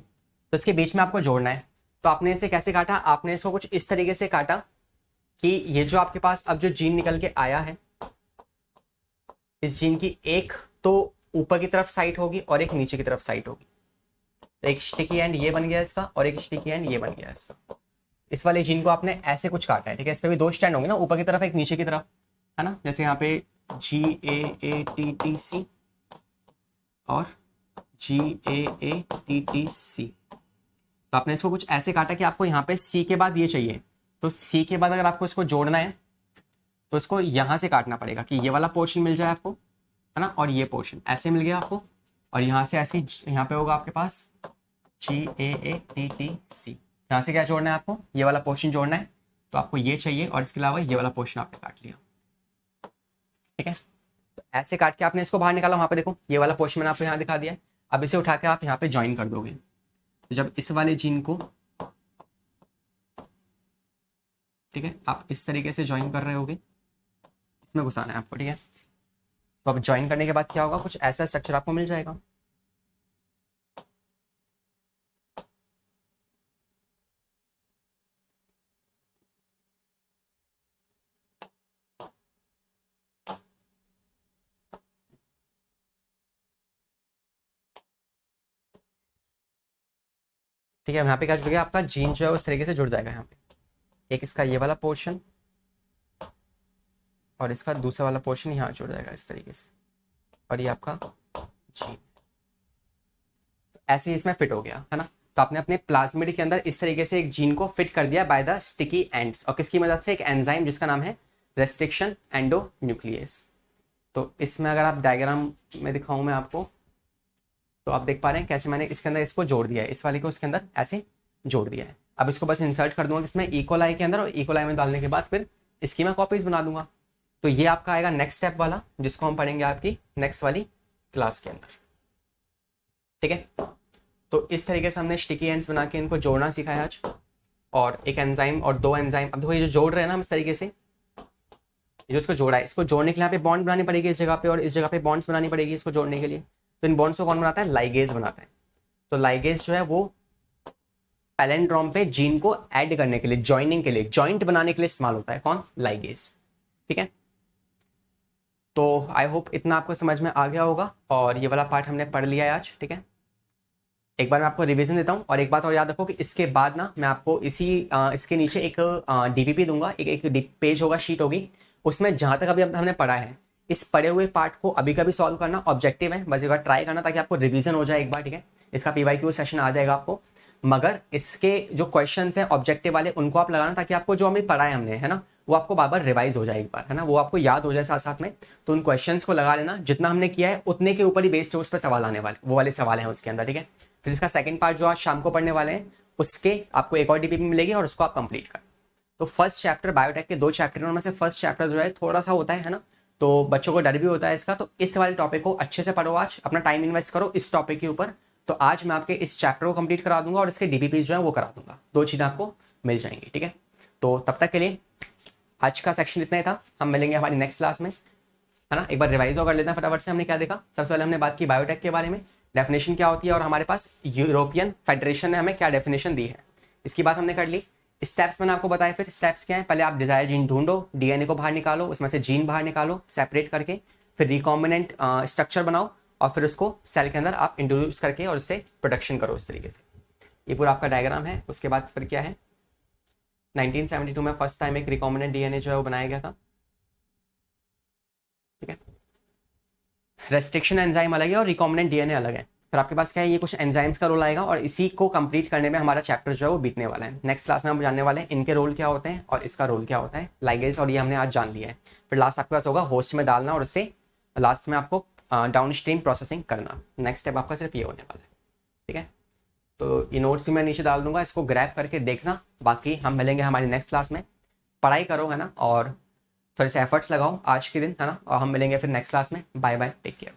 तो इसके बीच में आपको जोड़ना है। तो आपने इसे कैसे काटा, आपने इसको कुछ इस तरीके से काटा कि ये जो आपके पास अब जो जीन निकल के आया है, इस जीन की एक तो ऊपर की तरफ साइट होगी और एक नीचे की तरफ साइट होगी। तो एक स्टिकी एंड ये बन गया इसका और एक स्टिकी एंड ये बन गया इसका। इस वाले जीन को आपने ऐसे कुछ काटा है, ठीक है। इस पे भी दो स्टैंड होंगे ना, ऊपर की तरफ एक नीचे की तरफ, है ना। जैसे यहाँ पे GAATTC और GAATTC। तो आपने इसको कुछ ऐसे काटा कि आपको यहाँ पे C के बाद ये चाहिए। तो C के बाद अगर आपको इसको जोड़ना है तो इसको यहाँ से काटना पड़ेगा कि ये वाला पोर्शन मिल जाए आपको, है ना। और ये पोर्शन ऐसे मिल गया आपको, और यहाँ से ऐसे यहाँ पे होगा आपके पास GAATTC। यहाँ से क्या जोड़ना है आपको, ये वाला पोर्शन जोड़ना है। तो आपको ये चाहिए और इसके अलावा ये वाला पोर्शन आपने काट लिया, ठीक है। तो ऐसे काट के आपने इसको बाहर निकाला। वहां पे देखो ये वाला पोर्शन मैंने आपको यहाँ दिखा दिया है। अब इसे उठा के आप यहाँ पे ज्वाइन कर दोगे। तो जब इस वाले जीन को, ठीक है, आप इस तरीके से ज्वाइन कर रहे होगे, इसमें घुसाना है आपको, ठीक है। तो अब ज्वाइन करने के बाद क्या होगा, कुछ ऐसा स्ट्रक्चर आपको मिल जाएगा। ठीक है, यहाँ पे क्या जुड़ गया, आपका जीन जो है उस तरीके से जुड़ जाएगा। यहाँ पे एक इसका ये वाला पोर्शन और इसका दूसरा वाला पोर्शन यहाँ जुड़ जाएगा इस तरीके से, और ये आपका जीन ऐसे ही इसमें फिट हो गया, है ना। तो आपने अपने प्लाज्मिड के अंदर इस तरीके से एक जीन को फिट कर दिया बाय द स्टिकी एंड्स, और किसकी मदद से, एक एंजाइम जिसका नाम है रेस्ट्रिक्शन एंडोन्यूक्लियस। तो इसमें अगर आप डायग्राम में दिखाऊं मैं आपको, तो आप देख पा रहे हैं कैसे मैंने इसके अंदर इसको जोड़ दिया है, इस वाले को इसके अंदर ऐसे जोड़ दिया है। अब इसको बस इंसर्ट कर दूंगा इसमें इकोलाई के अंदर, और इकोलाई में डालने के बाद फिर इसकी मैं कॉपीज बना दूंगा। तो ये आपका आएगा नेक्स्ट स्टेप वाला, जिसको हम पढ़ेंगे आपकी नेक्स्ट वाली क्लास के अंदर, ठीक है। तो इस तरीके से हमने स्टिकी एंड्स बना के इनको जोड़ना सीखा है आज, और एक एंजाइम और दो एंजाइम। अब देखो ये जो जोड़ रहे हैं ना हम इस तरीके से, जो इसको जोड़ा है, इसको जोड़ने के लिए यहाँ पे बॉन्ड बनानी पड़ेगी इस जगह पे, और इस जगह पे बॉन्ड्स बनानी पड़ेगी इसको जोड़ने के लिए। तो इन बॉन्ड्स को कौन बनाता है? लाइगेज बनाता है। तो लाइगेज जो है वो पैलेंड्रोम पे जीन को ऐड करने के लिए, ज्वाइनिंग के लिए, जॉइंट बनाने के लिए इस्तेमाल होता है। कौन? लाइगेज। ठीक है, तो आई होप इतना आपको समझ में आ गया होगा, और ये वाला पार्ट हमने पढ़ लिया है आज। ठीक है, एक बार मैं आपको रिवीजन देता हूँ, और एक बात और याद रखो कि इसके बाद ना मैं आपको इसके नीचे एक डीपीपी दूंगा, एक पेज होगा, शीट होगी, उसमें जहां तक अभी हमने पढ़ा है इस पढ़े हुए पार्ट को अभी कभी सॉल्व करना ऑब्जेक्टिव है, बस एक बार ट्राई करना ताकि आपको रिवीजन हो जाए एक बार। ठीक है, इसका पीवाईक्यू सेशन आ जाएगा आपको, मगर इसके जो क्वेश्चंस हैं ऑब्जेक्टिव वाले उनको आप लगाना, ताकि आपको जो हमने पढ़ा है हमने, है ना, वो आपको बार बार रिवाइज हो जाए एक बार, है ना, वो आपको याद हो जाए साथ साथ में। तो उन क्वेश्चंस को लगा लेना, जितना हमने किया है उतने के ऊपर ही बेस्ड है उस पर सवाल आने वाले, वो वाले सवाल हैं उसके अंदर। ठीक है, फिर इसका सेकंड पार्ट जो आज शाम को पढ़ने वाले हैं उसके आपको एक और डीपीपी मिलेगी, और उसको आप कंप्लीट कर। तो फर्स्ट चैप्टर बायोटेक के 2 चैप्टर में से फर्स्ट चैप्टर जो है थोड़ा सा होता है ना, तो बच्चों को डर भी होता है इसका, तो इस वाले टॉपिक को अच्छे से पढ़ो, आज अपना टाइम इन्वेस्ट करो इस टॉपिक के ऊपर। तो आज मैं आपके इस चैप्टर को कंप्लीट करा दूंगा और इसके डीपीपी जो है वो करा दूंगा, 2 चीजें आपको मिल जाएंगी। ठीक है, तो तब तक के लिए आज का सेक्शन इतना ही था, हम मिलेंगे हमारी नेक्स्ट क्लास में, है ना। एक बार रिवाइज कर लेते हैं फटाफट से, हमने क्या देखा। सबसे पहले हमने बात की बायोटेक के बारे में, डेफिनेशन क्या होती है, और हमारे पास यूरोपियन फेडरेशन ने हमें क्या डेफिनेशन दी है, इसकी बात हमने कर ली। स्टेप्स मैंने आपको बताया, फिर स्टेप्स क्या है, पहले आप डिजायर जीन ढूंढो, डीएनए को बाहर निकालो, उसमें से जीन बाहर निकालो सेपरेट करके, फिर रिकॉम्बिनेंट स्ट्रक्चर बनाओ, और फिर उसको सेल के अंदर आप इंट्रोड्यूस करके और उससे प्रोटेक्शन करो इस तरीके से। ये पूरा आपका डायग्राम है। उसके बाद फिर क्या है, 1972 में फर्स्ट टाइम एक रिकॉम्बिनेंट डीएनए जो है वो बनाया गया था। ठीक है, रेस्ट्रिक्शन एंजाइम अलग है और रिकॉम्बिनेंट डीएनए अलग है। फिर आपके पास क्या है, ये कुछ एंजाइम्स का रोल आएगा, और इसी को कंप्लीट करने में हमारा चैप्टर जो है वो बीतने वाला है। नेक्स्ट क्लास में हम जानने वाले हैं इनके रोल क्या होते हैं और इसका रोल क्या होता है, लाइगेज, और ये हमने आज जान लिया है। फिर लास्ट आपके पास होगा होस्ट में डालना, और उससे लास्ट में आपको डाउन स्ट्रीम प्रोसेसिंग करना। नेक्स्ट स्टेप आपका सिर्फ ये होने वाला है। ठीक है, तो ये नोट्स भी मैं नीचे डाल दूंगा, इसको ग्रैब करके देखना। बाकी हम मिलेंगे हमारी नेक्स्ट क्लास में, पढ़ाई करो, है ना, और थोड़े से एफर्ट्स लगाओ आज के दिन, है ना, और हम मिलेंगे फिर नेक्स्ट क्लास में। Bye bye, take care.